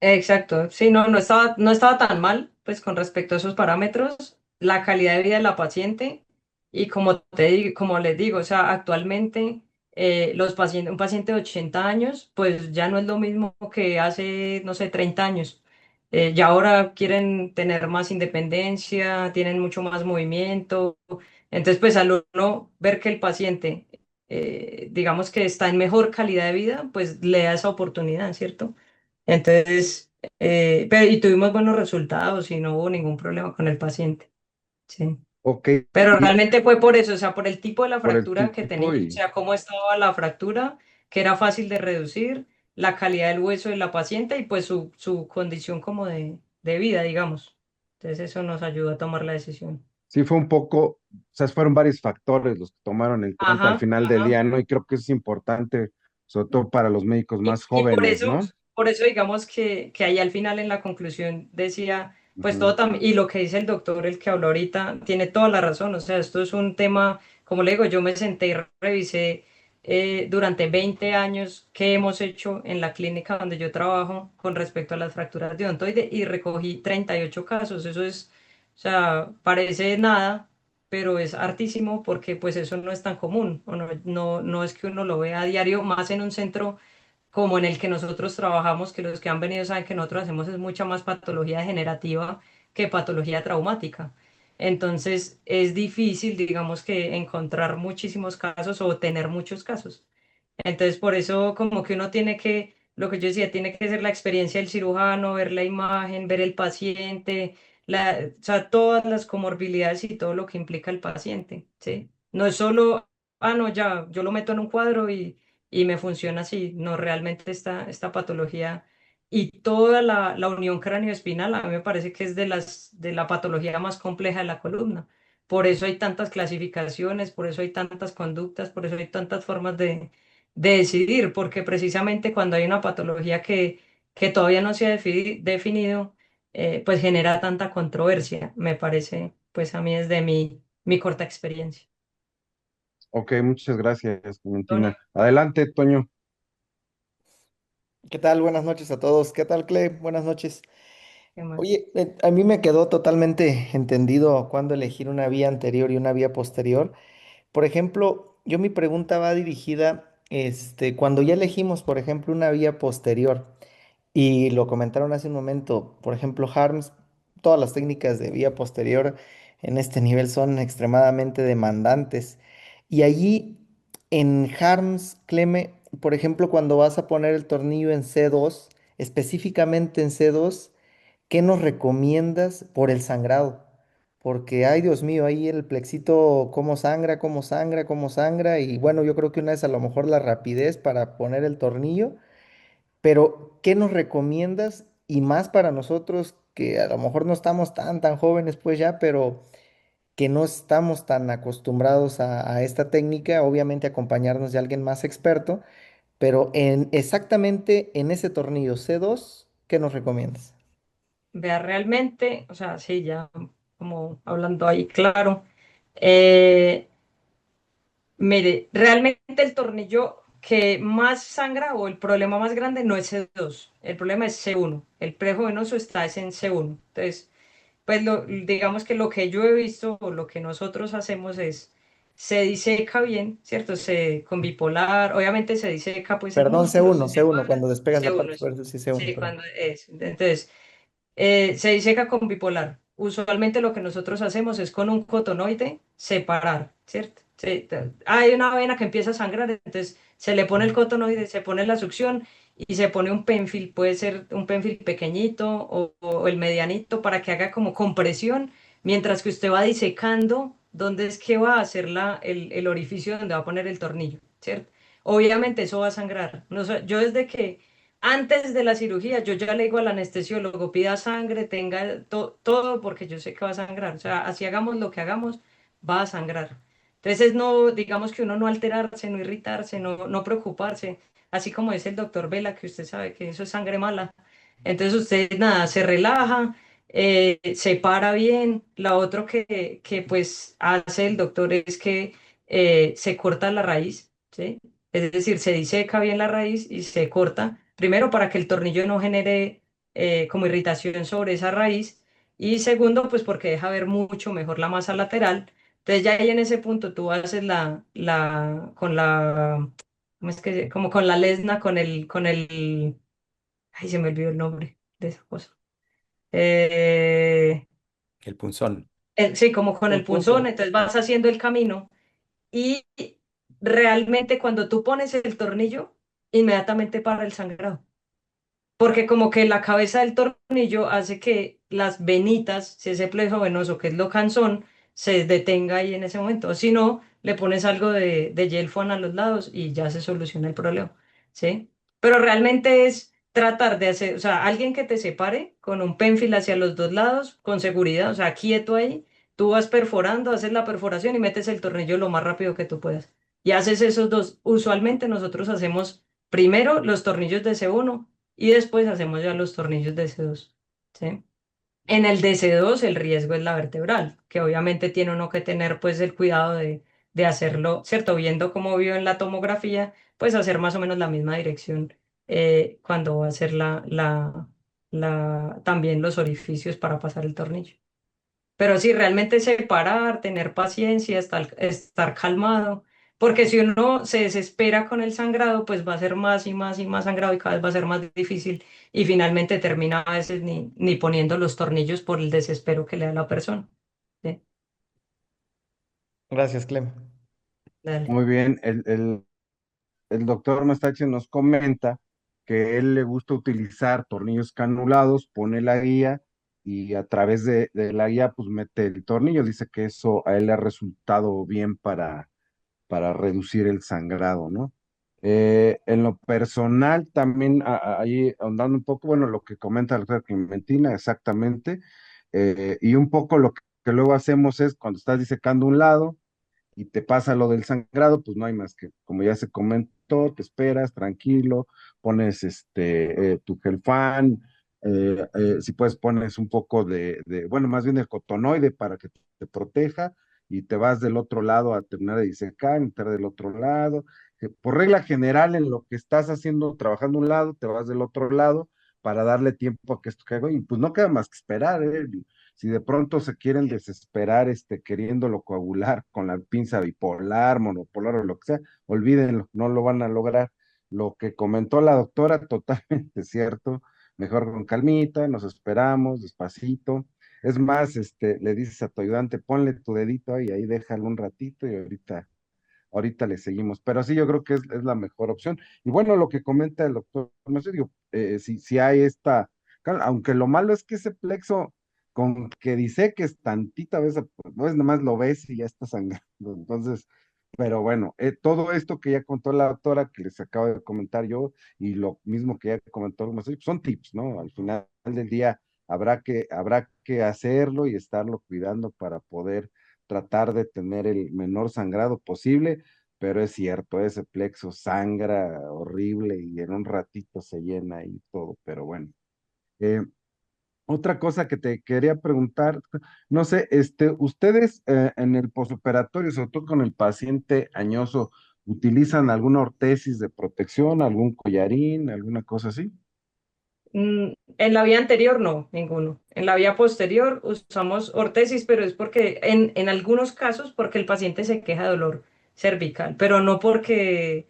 Exacto, sí, no estaba tan mal, pues con respecto a esos parámetros, la calidad de vida de la paciente y como les digo, o sea, actualmente un paciente de 80 años, pues ya no es lo mismo que hace, no sé, 30 años. Ya ahora quieren tener más independencia, tienen mucho más movimiento, entonces pues al uno ver que el paciente, digamos que está en mejor calidad de vida, pues le da esa oportunidad, ¿cierto? Entonces, y tuvimos buenos resultados y no hubo ningún problema con el paciente. Sí. Ok, Pero y realmente fue por eso, o sea, por el tipo de la por el fractura que tenía, tipo o sea, cómo estaba la fractura, que era fácil de reducir, la calidad del hueso de la paciente y pues su condición como de vida, digamos. Entonces eso nos ayudó a tomar la decisión. sí, fue un poco, o sea, fueron varios factores los que tomaron en cuenta al Ajá, final del ajá. día, ¿no? Y creo que es importante, sobre todo para los médicos Y, más y jóvenes, ¿no? por eso digamos que ahí al final en la conclusión decía, pues Ujú. todo también, y lo que dice el doctor, el que habló ahorita, tiene toda la razón, o sea, esto es un tema, como le digo, yo me senté y revisé durante 20 años qué hemos hecho en la clínica donde yo trabajo con respecto a las fracturas de odontoide y recogí 38 casos, eso es, o sea, parece nada, pero es hartísimo porque pues eso no es tan común, o no es que uno lo vea a diario, más en un centro como en el que nosotros trabajamos, que los que han venido saben que nosotros hacemos es mucha más patología degenerativa que patología traumática. Entonces es difícil, digamos que encontrar muchísimos casos o tener muchos casos. Entonces por eso como que uno tiene que, lo que yo decía, tiene que ser la experiencia del cirujano, ver la imagen, ver el paciente, o sea, todas las comorbilidades y todo lo que implica el paciente, ¿sí? No es solo, no, ya, yo lo meto en un cuadro y me funciona así. No, realmente esta patología y toda la unión cráneoespinal a mí me parece que es de la patología más compleja de la columna. Por eso hay tantas clasificaciones, por eso hay tantas conductas, por eso hay tantas formas de decidir, porque precisamente cuando hay una patología que todavía no se ha definido, pues genera tanta controversia, me parece, pues a mí es de mi corta experiencia. Ok, muchas gracias, Tony, Clementina. Adelante, Toño. ¿Qué tal? Buenas noches a todos. ¿Qué tal, Clay? Buenas noches. ¿qué más? Oye, a mí me quedó totalmente entendido cuándo elegir una vía anterior y una vía posterior. Por ejemplo, yo mi pregunta va dirigida, cuando ya elegimos, por ejemplo, una vía posterior, y lo comentaron hace un momento, por ejemplo, HARMS, todas las técnicas de vía posterior en este nivel son extremadamente demandantes. Y allí en HARMS, Cleme, por ejemplo, cuando vas a poner el tornillo en C2, específicamente en C2, ¿qué nos recomiendas por el sangrado? Porque, ay Dios mío, ahí el plexito, cómo sangra, cómo sangra, cómo sangra. Y bueno, yo creo que una es a lo mejor la rapidez para poner el tornillo, pero ¿qué nos recomiendas? Y más para nosotros que a lo mejor no estamos tan jóvenes pues ya, pero que no estamos tan acostumbrados a esta técnica, obviamente acompañarnos de alguien más experto, pero exactamente en ese tornillo C2, ¿qué nos recomiendas? Vea, realmente, o sea, sí, ya como hablando ahí, claro. Eh, Mire, realmente el tornillo que más sangra o el problema más grande no es C2, el problema es C1. El prevenoso está es en C1. Entonces, pues digamos que lo que yo he visto o lo que nosotros hacemos es, se diseca bien, ¿cierto? Con bipolar, obviamente se diseca pues el Perdón, músculo, se C1, separa, cuando despegas la C1, parte superior, sí, C1, sí, perdón. cuando es. Entonces, se diseca con bipolar. Usualmente lo que nosotros hacemos es con un cotonoide separar, ¿cierto? Hay una vena que empieza a sangrar, entonces se le pone el cotonoide, se pone la succión y se pone un penfil, puede ser un penfil pequeñito o el medianito para que haga como compresión, mientras que usted va disecando dónde es que va a hacer el orificio donde va a poner el tornillo, ¿cierto? Obviamente eso va a sangrar. No sé, yo desde que antes de la cirugía, yo ya le digo al anestesiólogo, pida sangre, tenga todo, porque yo sé que va a sangrar. O sea, así hagamos lo que hagamos, va a sangrar. Entonces, no, digamos que uno no alterarse, no irritarse, no preocuparse. Así como dice el doctor Vela, que usted sabe que eso es sangre mala. Entonces, usted, nada, se relaja, se para bien. La otra que pues hace el doctor es que se corta la raíz, ¿sí? Es decir, se diseca bien la raíz y se corta, primero para que el tornillo no genere como irritación sobre esa raíz y segundo, pues porque deja ver mucho mejor la masa lateral. Entonces ya ahí en ese punto tú haces con la, ¿cómo es que como con la lesna, ay, se me olvidó el nombre de esa cosa. Eh, El punzón. sí, como con Un el punzón, punto. entonces vas haciendo el camino y realmente cuando tú pones el tornillo, inmediatamente para el sangrado. Porque como que la cabeza del tornillo hace que las venitas, si ese plexo venoso que es lo cansón, se detenga ahí en ese momento. O si no, le pones algo de Gelfon a los lados y ya se soluciona el problema, ¿sí? Pero realmente es tratar de hacer, o sea, alguien que te separe con un pénfil hacia los dos lados, con seguridad, o sea, quieto ahí, tú vas perforando, haces la perforación y metes el tornillo lo más rápido que tú puedas. Y haces esos dos. Usualmente nosotros hacemos primero los tornillos de C1 y después hacemos ya los tornillos de C2, ¿sí? En el DC2 el riesgo es la vertebral, que obviamente tiene uno que tener pues el cuidado de hacerlo, ¿cierto? Viendo cómo vio en la tomografía, pues hacer más o menos la misma dirección cuando va a hacer también los orificios para pasar el tornillo. Pero sí, realmente separar, tener paciencia, estar calmado, porque si uno se desespera con el sangrado, pues va a ser más y más y más sangrado y cada vez va a ser más difícil y finalmente termina a veces ni poniendo los tornillos por el desespero que le da la persona. ¿Sí? Gracias, Clem. Dale. Muy bien, el doctor Mastache nos comenta que él le gusta utilizar tornillos canulados, pone la guía y a través de la guía pues mete el tornillo. Dice que eso a él le ha resultado bien para reducir el sangrado, ¿no? En lo personal también, ahí ahondando un poco, bueno, lo que comenta la doctora Clementina, exactamente, y un poco lo que luego hacemos es cuando estás disecando un lado, y te pasa lo del sangrado, pues no hay más que, como ya se comentó, te esperas tranquilo, pones tu Gelfan, si puedes pones un poco bueno, más bien el cotonoide para que te proteja y te vas del otro lado a terminar de disecar, entrar del otro lado. Por regla general, en lo que estás haciendo, trabajando un lado, te vas del otro lado para darle tiempo a que esto caiga y pues no queda más que esperar, ¿eh? Si de pronto se quieren desesperar, queriéndolo coagular con la pinza bipolar, monopolar o lo que sea, olvídenlo, no lo van a lograr. Lo que comentó la doctora, totalmente cierto. Mejor con calmita, nos esperamos, despacito. Es más, le dices a tu ayudante, ponle tu dedito ahí déjalo un ratito y ahorita le seguimos. Pero sí, yo creo que es la mejor opción. Y bueno, lo que comenta el doctor, no sé, digo, si hay claro, aunque lo malo es que ese plexo, con que dice que es tantita vez, pues nada más lo ves y ya está sangrando. Entonces, pero bueno, todo esto que ya contó la doctora, que les acabo de comentar yo, y lo mismo que ya comentó, pues, son tips, ¿no? Al final del día habrá que hacerlo y estarlo cuidando para poder tratar de tener el menor sangrado posible, pero es cierto, ese plexo sangra horrible y en un ratito se llena y todo, pero bueno. Eh, Otra cosa que te quería preguntar, no sé, ustedes en el posoperatorio, sobre todo con el paciente añoso, ¿utilizan alguna ortesis de protección, algún collarín, alguna cosa así? En la vía anterior no, ninguno. En la vía posterior usamos ortesis, pero es porque en algunos casos porque el paciente se queja de dolor cervical, pero no porque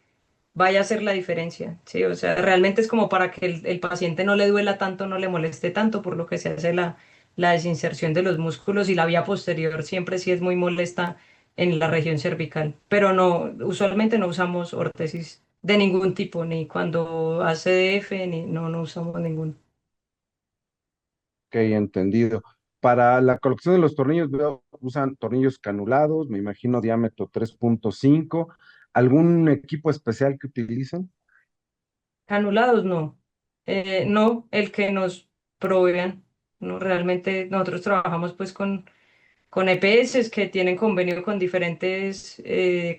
vaya a hacer la diferencia, ¿sí? O sea, realmente es como para que el paciente no le duela tanto, no le moleste tanto, por lo que se hace la desinserción de los músculos y la vía posterior siempre sí es muy molesta en la región cervical, pero no, usualmente no usamos órtesis de ningún tipo, ni cuando hace DF, ni no usamos ninguno. Ok, entendido. Para la colocación de los tornillos, veo, usan tornillos canulados, me imagino diámetro 3.5. ¿Algún equipo especial que utilicen? Anulados no. No, el que nos provean. No, realmente nosotros trabajamos pues con EPS que tienen convenio con diferentes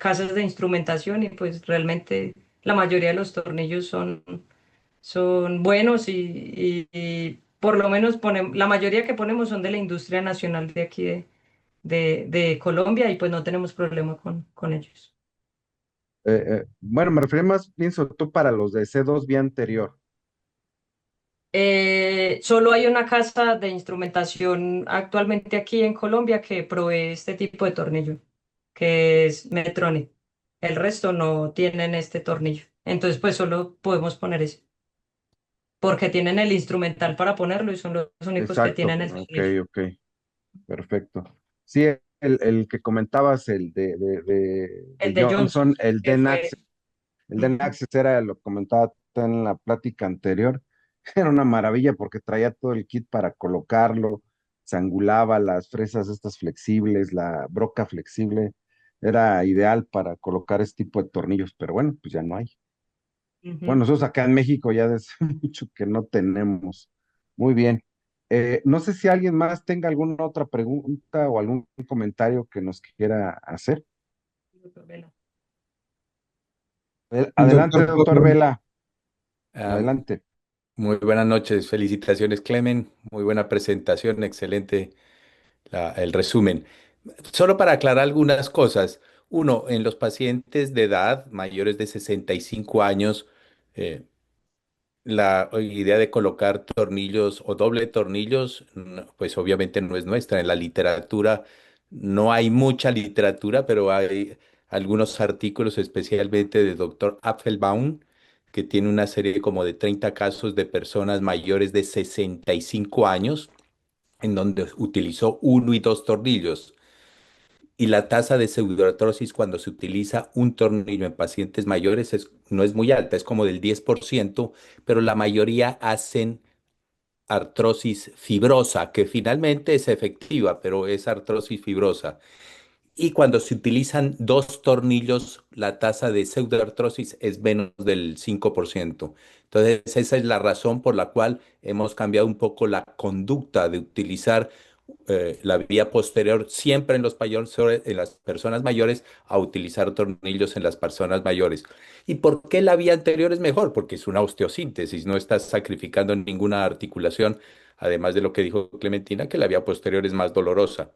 casas de instrumentación y pues realmente la mayoría de los tornillos son buenos y por lo menos la mayoría que ponemos son de la industria nacional de aquí de Colombia y pues no tenemos problema con ellos. Bueno, me refería más bien sobre todo para los de C2 vía anterior. Solo hay una casa de instrumentación actualmente aquí en Colombia que provee este tipo de tornillo, que es Medtronic. El resto no tienen este tornillo. Entonces, pues solo podemos poner ese, porque tienen el instrumental para ponerlo y son los únicos que Exacto, tienen el ok, tornillo. ok, perfecto. Sí, el que comentabas, el El de de Johnson, Johnson, el que Denax. fue. El de Ujú, Access era, lo comentaba en la plática anterior, era una maravilla porque traía todo el kit para colocarlo, se angulaba las fresas estas flexibles, la broca flexible, era ideal para colocar este tipo de tornillos, pero bueno, pues ya no hay. Bueno, ujú. nosotros acá en México ya desde mucho que no tenemos. Muy bien. No sé si alguien más tenga alguna otra pregunta o algún comentario que nos quiera hacer. Doctor Vela. Adelante, Doctor, doctor Vela, Ah, adelante. muy buenas noches, felicitaciones Clemen, muy buena presentación, excelente el resumen. Solo para aclarar algunas cosas. Uno, en los pacientes de edad mayores de 65 años, eh, la idea de colocar tornillos o doble tornillos, pues obviamente no es nuestra. En la literatura no hay mucha literatura, pero hay algunos artículos, especialmente de doctor Apfelbaum, que tiene una serie como de 30 casos de personas mayores de 65 años, en donde utilizó uno y dos tornillos. Y la tasa de pseudoartrosis cuando se utiliza un tornillo en pacientes mayores no es muy alta, es como del 10%, pero la mayoría hacen artrosis fibrosa, que finalmente es efectiva, pero es artrosis fibrosa. Y cuando se utilizan dos tornillos, la tasa de pseudoartrosis es menos del 5%. Entonces, esa es la razón por la cual hemos cambiado un poco la conducta de utilizar la vía posterior siempre en en las personas mayores a utilizar tornillos en las personas mayores. ¿Y por qué la vía anterior es mejor? Porque es una osteosíntesis, no estás sacrificando ninguna articulación, además de lo que dijo Clementina, que la vía posterior es más dolorosa.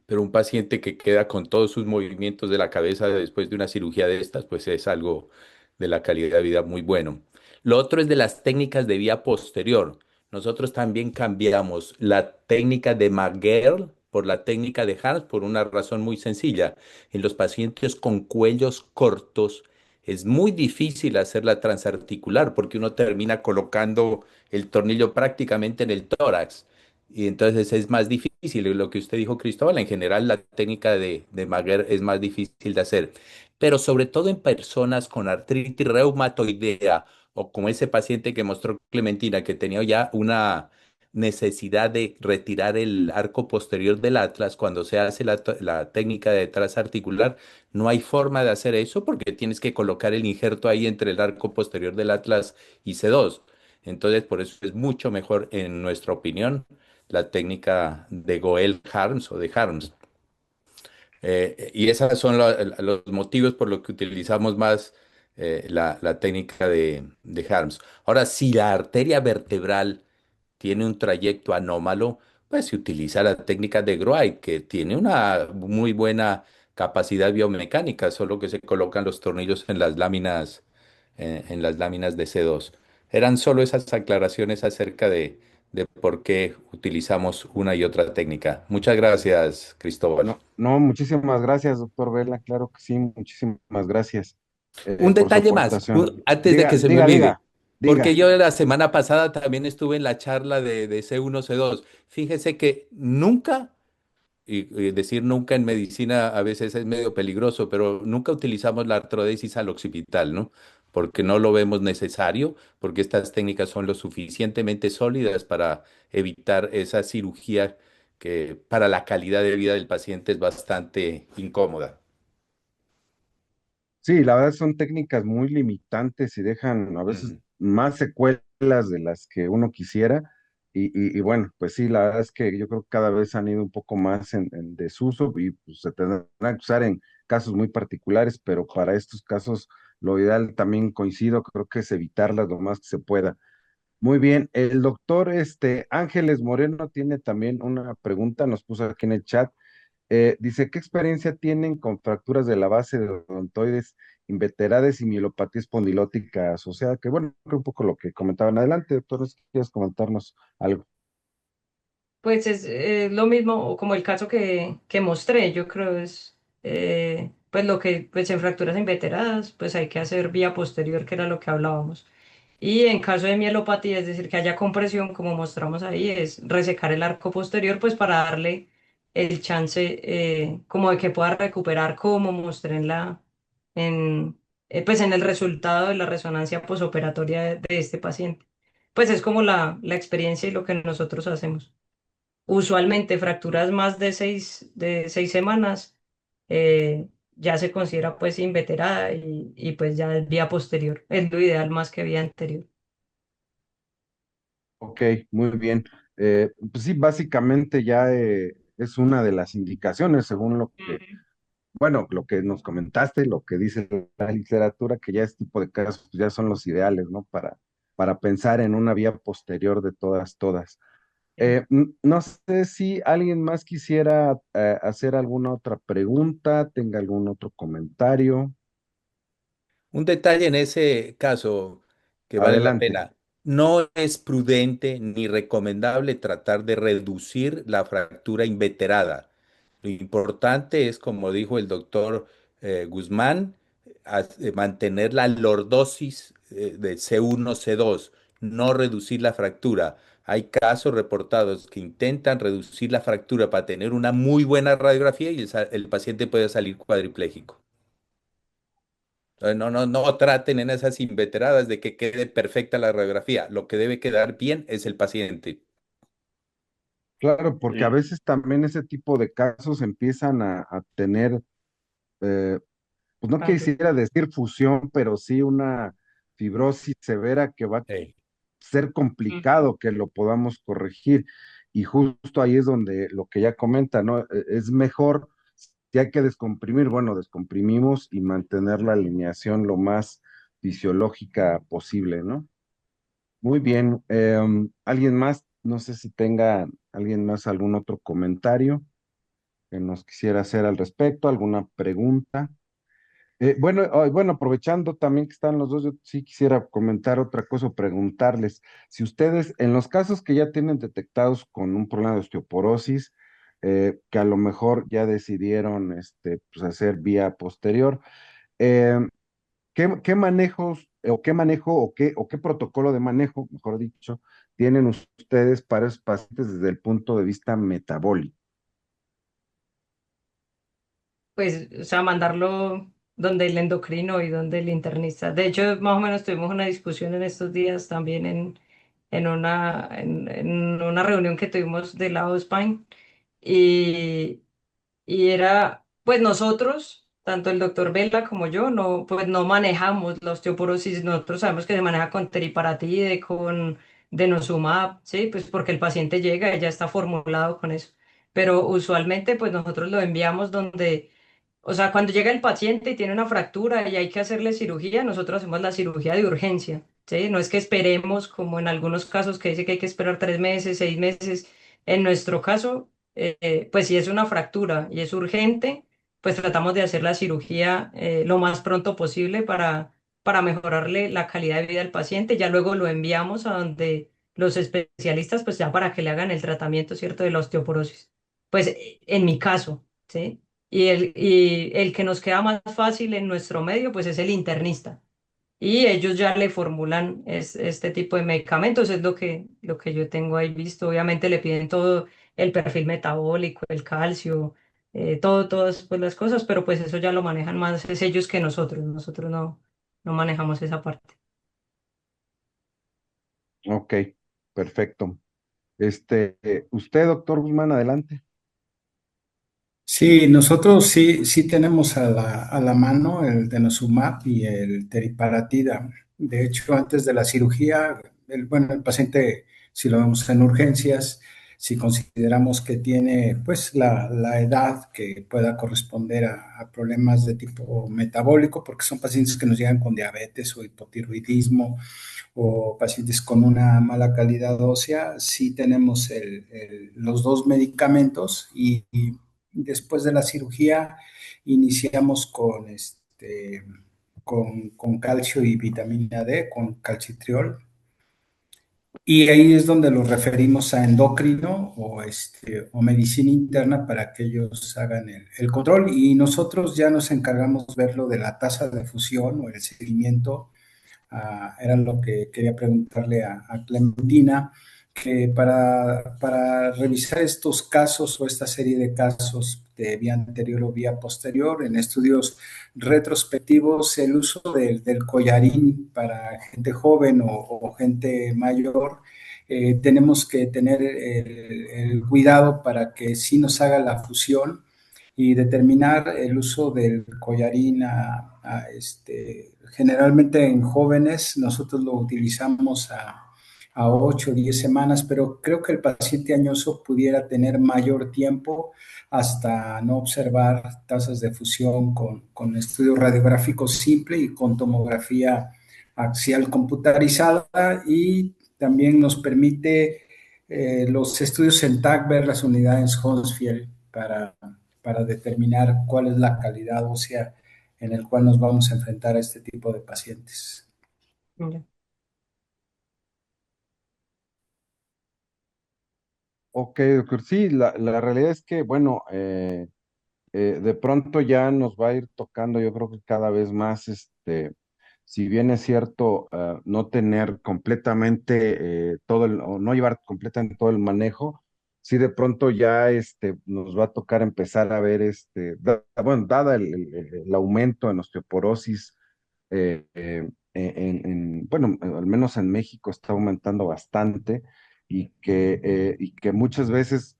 Pero un paciente que queda con todos sus movimientos de la cabeza después de una cirugía de estas, pues es algo de la calidad de vida muy bueno. Lo otro es de las técnicas de vía posterior. Nosotros también cambiamos la técnica de McGill por la técnica de Hans por una razón muy sencilla. En los pacientes con cuellos cortos es muy difícil hacer la transarticular porque uno termina colocando el tornillo prácticamente en el tórax. Y entonces es más difícil. Y lo que usted dijo, Cristóbal, en general la técnica de Maguire es más difícil de hacer. Pero sobre todo en personas con artritis reumatoidea o como ese paciente que mostró Clementina, que tenía ya una necesidad de retirar el arco posterior del atlas, cuando se hace la técnica de transarticular, no hay forma de hacer eso porque tienes que colocar el injerto ahí entre el arco posterior del atlas y C2. Entonces, por eso es mucho mejor, en nuestra opinión, la técnica de Goel Harms o de Harms. Y esos son los motivos por los que utilizamos más la técnica de Harms. Ahora, si la arteria vertebral tiene un trayecto anómalo, pues se utiliza la técnica de Groide, que tiene una muy buena capacidad biomecánica, solo que se colocan los tornillos en las láminas de C2. Eran solo esas aclaraciones acerca de por qué utilizamos una y otra técnica. Muchas gracias, Cristóbal. No, no, muchísimas gracias, doctor Vela, claro que sí, muchísimas gracias Un por su detalle más, aportación. antes de Diga, que se me diga, olvide, diga, porque diga. yo la semana pasada también estuve en la charla de C1, C2. Fíjese que nunca, y decir nunca en medicina a veces es medio peligroso, pero nunca utilizamos la artrodesis al occipital, ¿no? Porque no lo vemos necesario, porque estas técnicas son lo suficientemente sólidas para evitar esa cirugía que para la calidad de vida del paciente es bastante incómoda. Sí, la verdad son técnicas muy limitantes y dejan a veces Mm. más secuelas de las que uno quisiera. Y bueno, pues sí, la verdad es que yo creo que cada vez han ido un poco más en desuso y pues, se tendrán que usar en casos muy particulares, pero para estos casos lo ideal también coincido, creo que es evitarlas lo más que se pueda. Muy bien, el doctor Ángeles Moreno tiene también una pregunta, nos puso aquí en el chat. Dice, ¿qué experiencia tienen con fracturas de la base de odontoides inveteradas y mielopatía espondilótica asociada? Que bueno, creo un poco lo que comentaban. Adelante, doctor, si quieres comentarnos algo. Pues es lo mismo como el caso que mostré, yo creo es pues lo que pues en fracturas inveteradas pues hay que hacer vía posterior, que era lo que hablábamos. Y en caso de mielopatía, es decir, que haya compresión, como mostramos ahí, es resecar el arco posterior pues para darle el chance como de que pueda recuperar como mostré en, pues en el resultado de la resonancia posoperatoria de este paciente. Pues es como la experiencia y lo que nosotros hacemos. Usualmente fracturas más de 6 semanas ya se considera pues inveterada y pues ya es vía posterior. Es lo ideal más que vía anterior. Ok, muy bien. Pues sí, básicamente ya es una de las indicaciones, según lo que, Ujú. bueno, lo que nos comentaste, lo que dice la literatura, que ya este tipo de casos pues, ya son los ideales, ¿no? Para pensar en una vía posterior de todas, todas. No sé si alguien más quisiera hacer alguna otra pregunta, tenga algún otro comentario. Un detalle en ese caso que vale la Adelante. pena. No es prudente ni recomendable tratar de reducir la fractura inveterada. Lo importante es, como dijo el doctor Guzmán, mantener la lordosis de C1, C2, no reducir la fractura. Hay casos reportados que intentan reducir la fractura para tener una muy buena radiografía y el paciente puede salir cuadripléjico. No traten en esas inveteradas de que quede perfecta la radiografía. Lo que debe quedar bien es el paciente. Claro, porque a Mm, veces también ese tipo de casos empiezan a tener, eh, pues no Cambio. quisiera decir fusión, pero sí una fibrosis severa que va a Sí. ser Ujú. complicado que lo podamos corregir. Y justo ahí es donde lo que ya comenta, ¿no? Es mejor, si hay que descomprimir, bueno, descomprimimos y mantener la alineación lo más fisiológica posible, ¿no? Muy bien. ¿Alguien más? No sé si tenga alguien más algún otro comentario que nos quisiera hacer al respecto, alguna pregunta. Bueno, aprovechando también que están los dos, yo sí quisiera comentar otra cosa o preguntarles si ustedes, en los casos que ya tienen detectados con un problema de osteoporosis, que a lo mejor ya decidieron pues hacer vía posterior, eh, ¿qué manejos o qué manejo o qué protocolo de manejo, mejor dicho, tienen ustedes para esos pacientes desde el punto de vista metabólico? Pues, o sea, mandarlo donde el endocrino y donde el internista. De hecho, más o menos tuvimos una discusión en estos días también en una reunión que tuvimos del lado de Spain. Y, y era, pues nosotros, tanto el doctor Vela como yo, no, pues no manejamos la osteoporosis. Nosotros sabemos que se maneja con teriparatide, con denosumab, ¿sí? Pues porque el paciente llega y ya está formulado con eso. Pero usualmente, pues nosotros lo enviamos donde, o sea, cuando llega el paciente y tiene una fractura y hay que hacerle cirugía, nosotros hacemos la cirugía de urgencia, ¿sí? No es que esperemos, como en algunos casos que dice que hay que esperar 3 meses, 6 meses. En nuestro caso, pues si es una fractura y es urgente, pues tratamos de hacer la cirugía lo más pronto posible para mejorarle la calidad de vida al paciente. Ya luego lo enviamos a donde los especialistas, pues ya para que le hagan el tratamiento, ¿cierto?, de la osteoporosis. Pues en mi caso, ¿sí? Y el que nos queda más fácil en nuestro medio, pues es el internista. Y ellos ya le formulan este tipo de medicamentos, es lo que yo tengo ahí visto. Obviamente le piden todo el perfil metabólico, el calcio, todas pues, las cosas, pero pues eso ya lo manejan más es ellos que nosotros. Nosotros no manejamos esa parte. Ok, perfecto. Usted, doctor Guzmán, adelante. Sí, nosotros sí tenemos a la mano el denosumab y el teriparatida. De hecho, antes de la cirugía, bueno, el paciente, si lo vemos en urgencias, si consideramos que tiene pues la edad que pueda corresponder a problemas de tipo metabólico, porque son pacientes que nos llegan con diabetes o hipotiroidismo o pacientes con una mala calidad ósea, sí tenemos los dos medicamentos y después de la cirugía iniciamos con calcio y vitamina D, con calcitriol. Y ahí es donde los referimos a endocrino o medicina interna para que ellos hagan el control. Y nosotros ya nos encargamos de ver lo de la tasa de fusión o el seguimiento. Era lo que quería preguntarle a Clementina, que para revisar estos casos o esta serie de casos de vía anterior o vía posterior, en estudios retrospectivos, el uso del collarín para gente joven o gente mayor, tenemos que tener el cuidado para que sí nos haga la fusión y determinar el uso del collarín generalmente en jóvenes. Nosotros lo utilizamos a 8 o 10 semanas, pero creo que el paciente añoso pudiera tener mayor tiempo hasta no observar tasas de fusión con estudio radiográfico simple y con tomografía axial computarizada, y también nos permite los estudios en TAC ver las unidades Hounsfield para determinar cuál es la calidad ósea en el cual nos vamos a enfrentar a este tipo de pacientes. Ya. Ok, doctor. Sí, la realidad es que, bueno, de pronto ya nos va a ir tocando, yo creo que cada vez más, si bien es cierto, no tener completamente o no llevar completamente todo el manejo, sí de pronto ya nos va a tocar empezar a ver, bueno, dada el aumento en osteoporosis, bueno, al menos en México está aumentando bastante y que muchas veces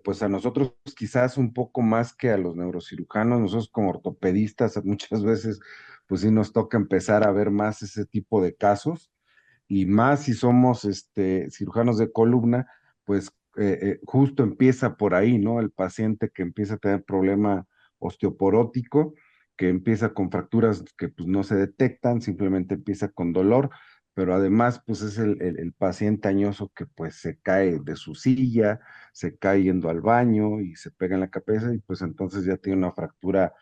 pues a nosotros quizás un poco más que a los neurocirujanos, nosotros como ortopedistas muchas veces pues sí nos toca empezar a ver más ese tipo de casos y más si somos cirujanos de columna, pues justo empieza por ahí, ¿no? El paciente que empieza a tener problema osteoporótico, que empieza con fracturas que pues no se detectan, simplemente empieza con dolor, pero además pues es el paciente añoso que pues se cae de su silla, se cae yendo al baño y se pega en la cabeza y pues entonces ya tiene una fractura,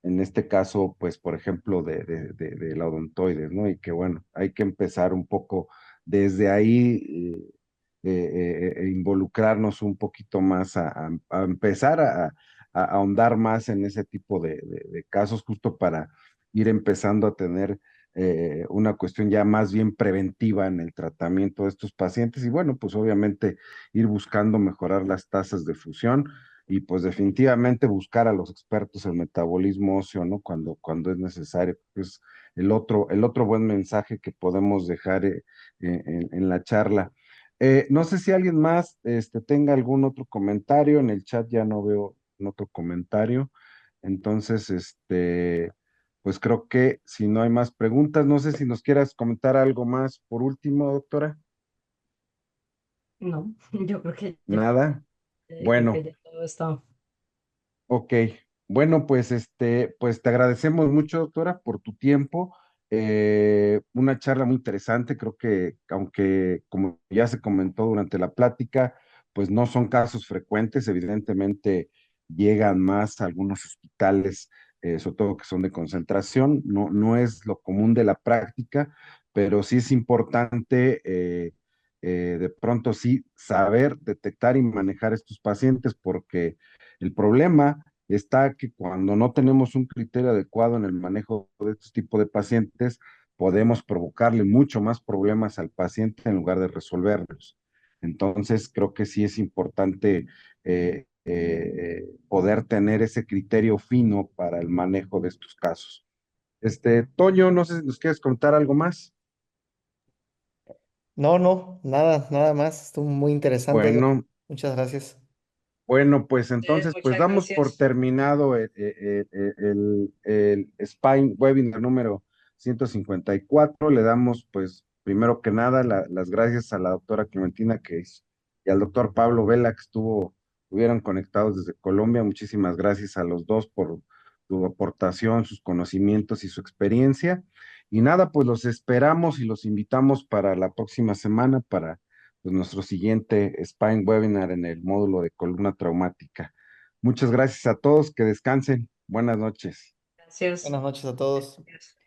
en este caso, pues, por ejemplo, de la odontoides, ¿no? Y que bueno, hay que empezar un poco desde ahí, involucrarnos un poquito más a empezar a ahondar más en ese tipo de casos, justo para ir empezando a tener una cuestión ya más bien preventiva en el tratamiento de estos pacientes y bueno, pues obviamente ir buscando mejorar las tasas de fusión y pues definitivamente buscar a los expertos en metabolismo óseo, ¿no? Cuando es necesario. Es el otro buen mensaje que podemos dejar en la charla. No sé si alguien más tenga algún otro comentario. En el chat ya no veo otro comentario. Entonces, pues creo que si no hay más preguntas, no sé si nos quieras comentar algo más por último, doctora. No, yo creo que ya, Nada. creo que Bueno. ya todo está. Ok, bueno, pues te agradecemos mucho, doctora, por tu tiempo. Una charla muy interesante, creo que aunque como ya se comentó durante la plática, pues no son casos frecuentes, evidentemente llegan más a algunos hospitales sobre todo que son de concentración. No es lo común de la práctica, pero sí es importante de pronto sí saber detectar y manejar estos pacientes, porque el problema está que cuando no tenemos un criterio adecuado en el manejo de estos tipos de pacientes, podemos provocarle mucho más problemas al paciente en lugar de resolverlos. Entonces, creo que sí es importante poder tener ese criterio fino para el manejo de estos casos. Toño, no sé si nos quieres contar algo más. No, no, nada, nada más. Estuvo muy interesante, Edgar. Bueno, Muchas gracias. bueno, pues entonces, pues Muchas damos por gracias. terminado el Spine Webinar número 154. Le damos, pues, primero que nada, las gracias a la doctora Clementina y al doctor Pablo Vela, que estuvieron conectados desde Colombia. Muchísimas gracias a los dos por su aportación, sus conocimientos y su experiencia. Y nada, pues los esperamos y los invitamos para la próxima semana para pues, nuestro siguiente Spine Webinar en el módulo de columna traumática. Muchas gracias a todos, que descansen. Buenas noches. Gracias. Buenas noches a todos. Gracias.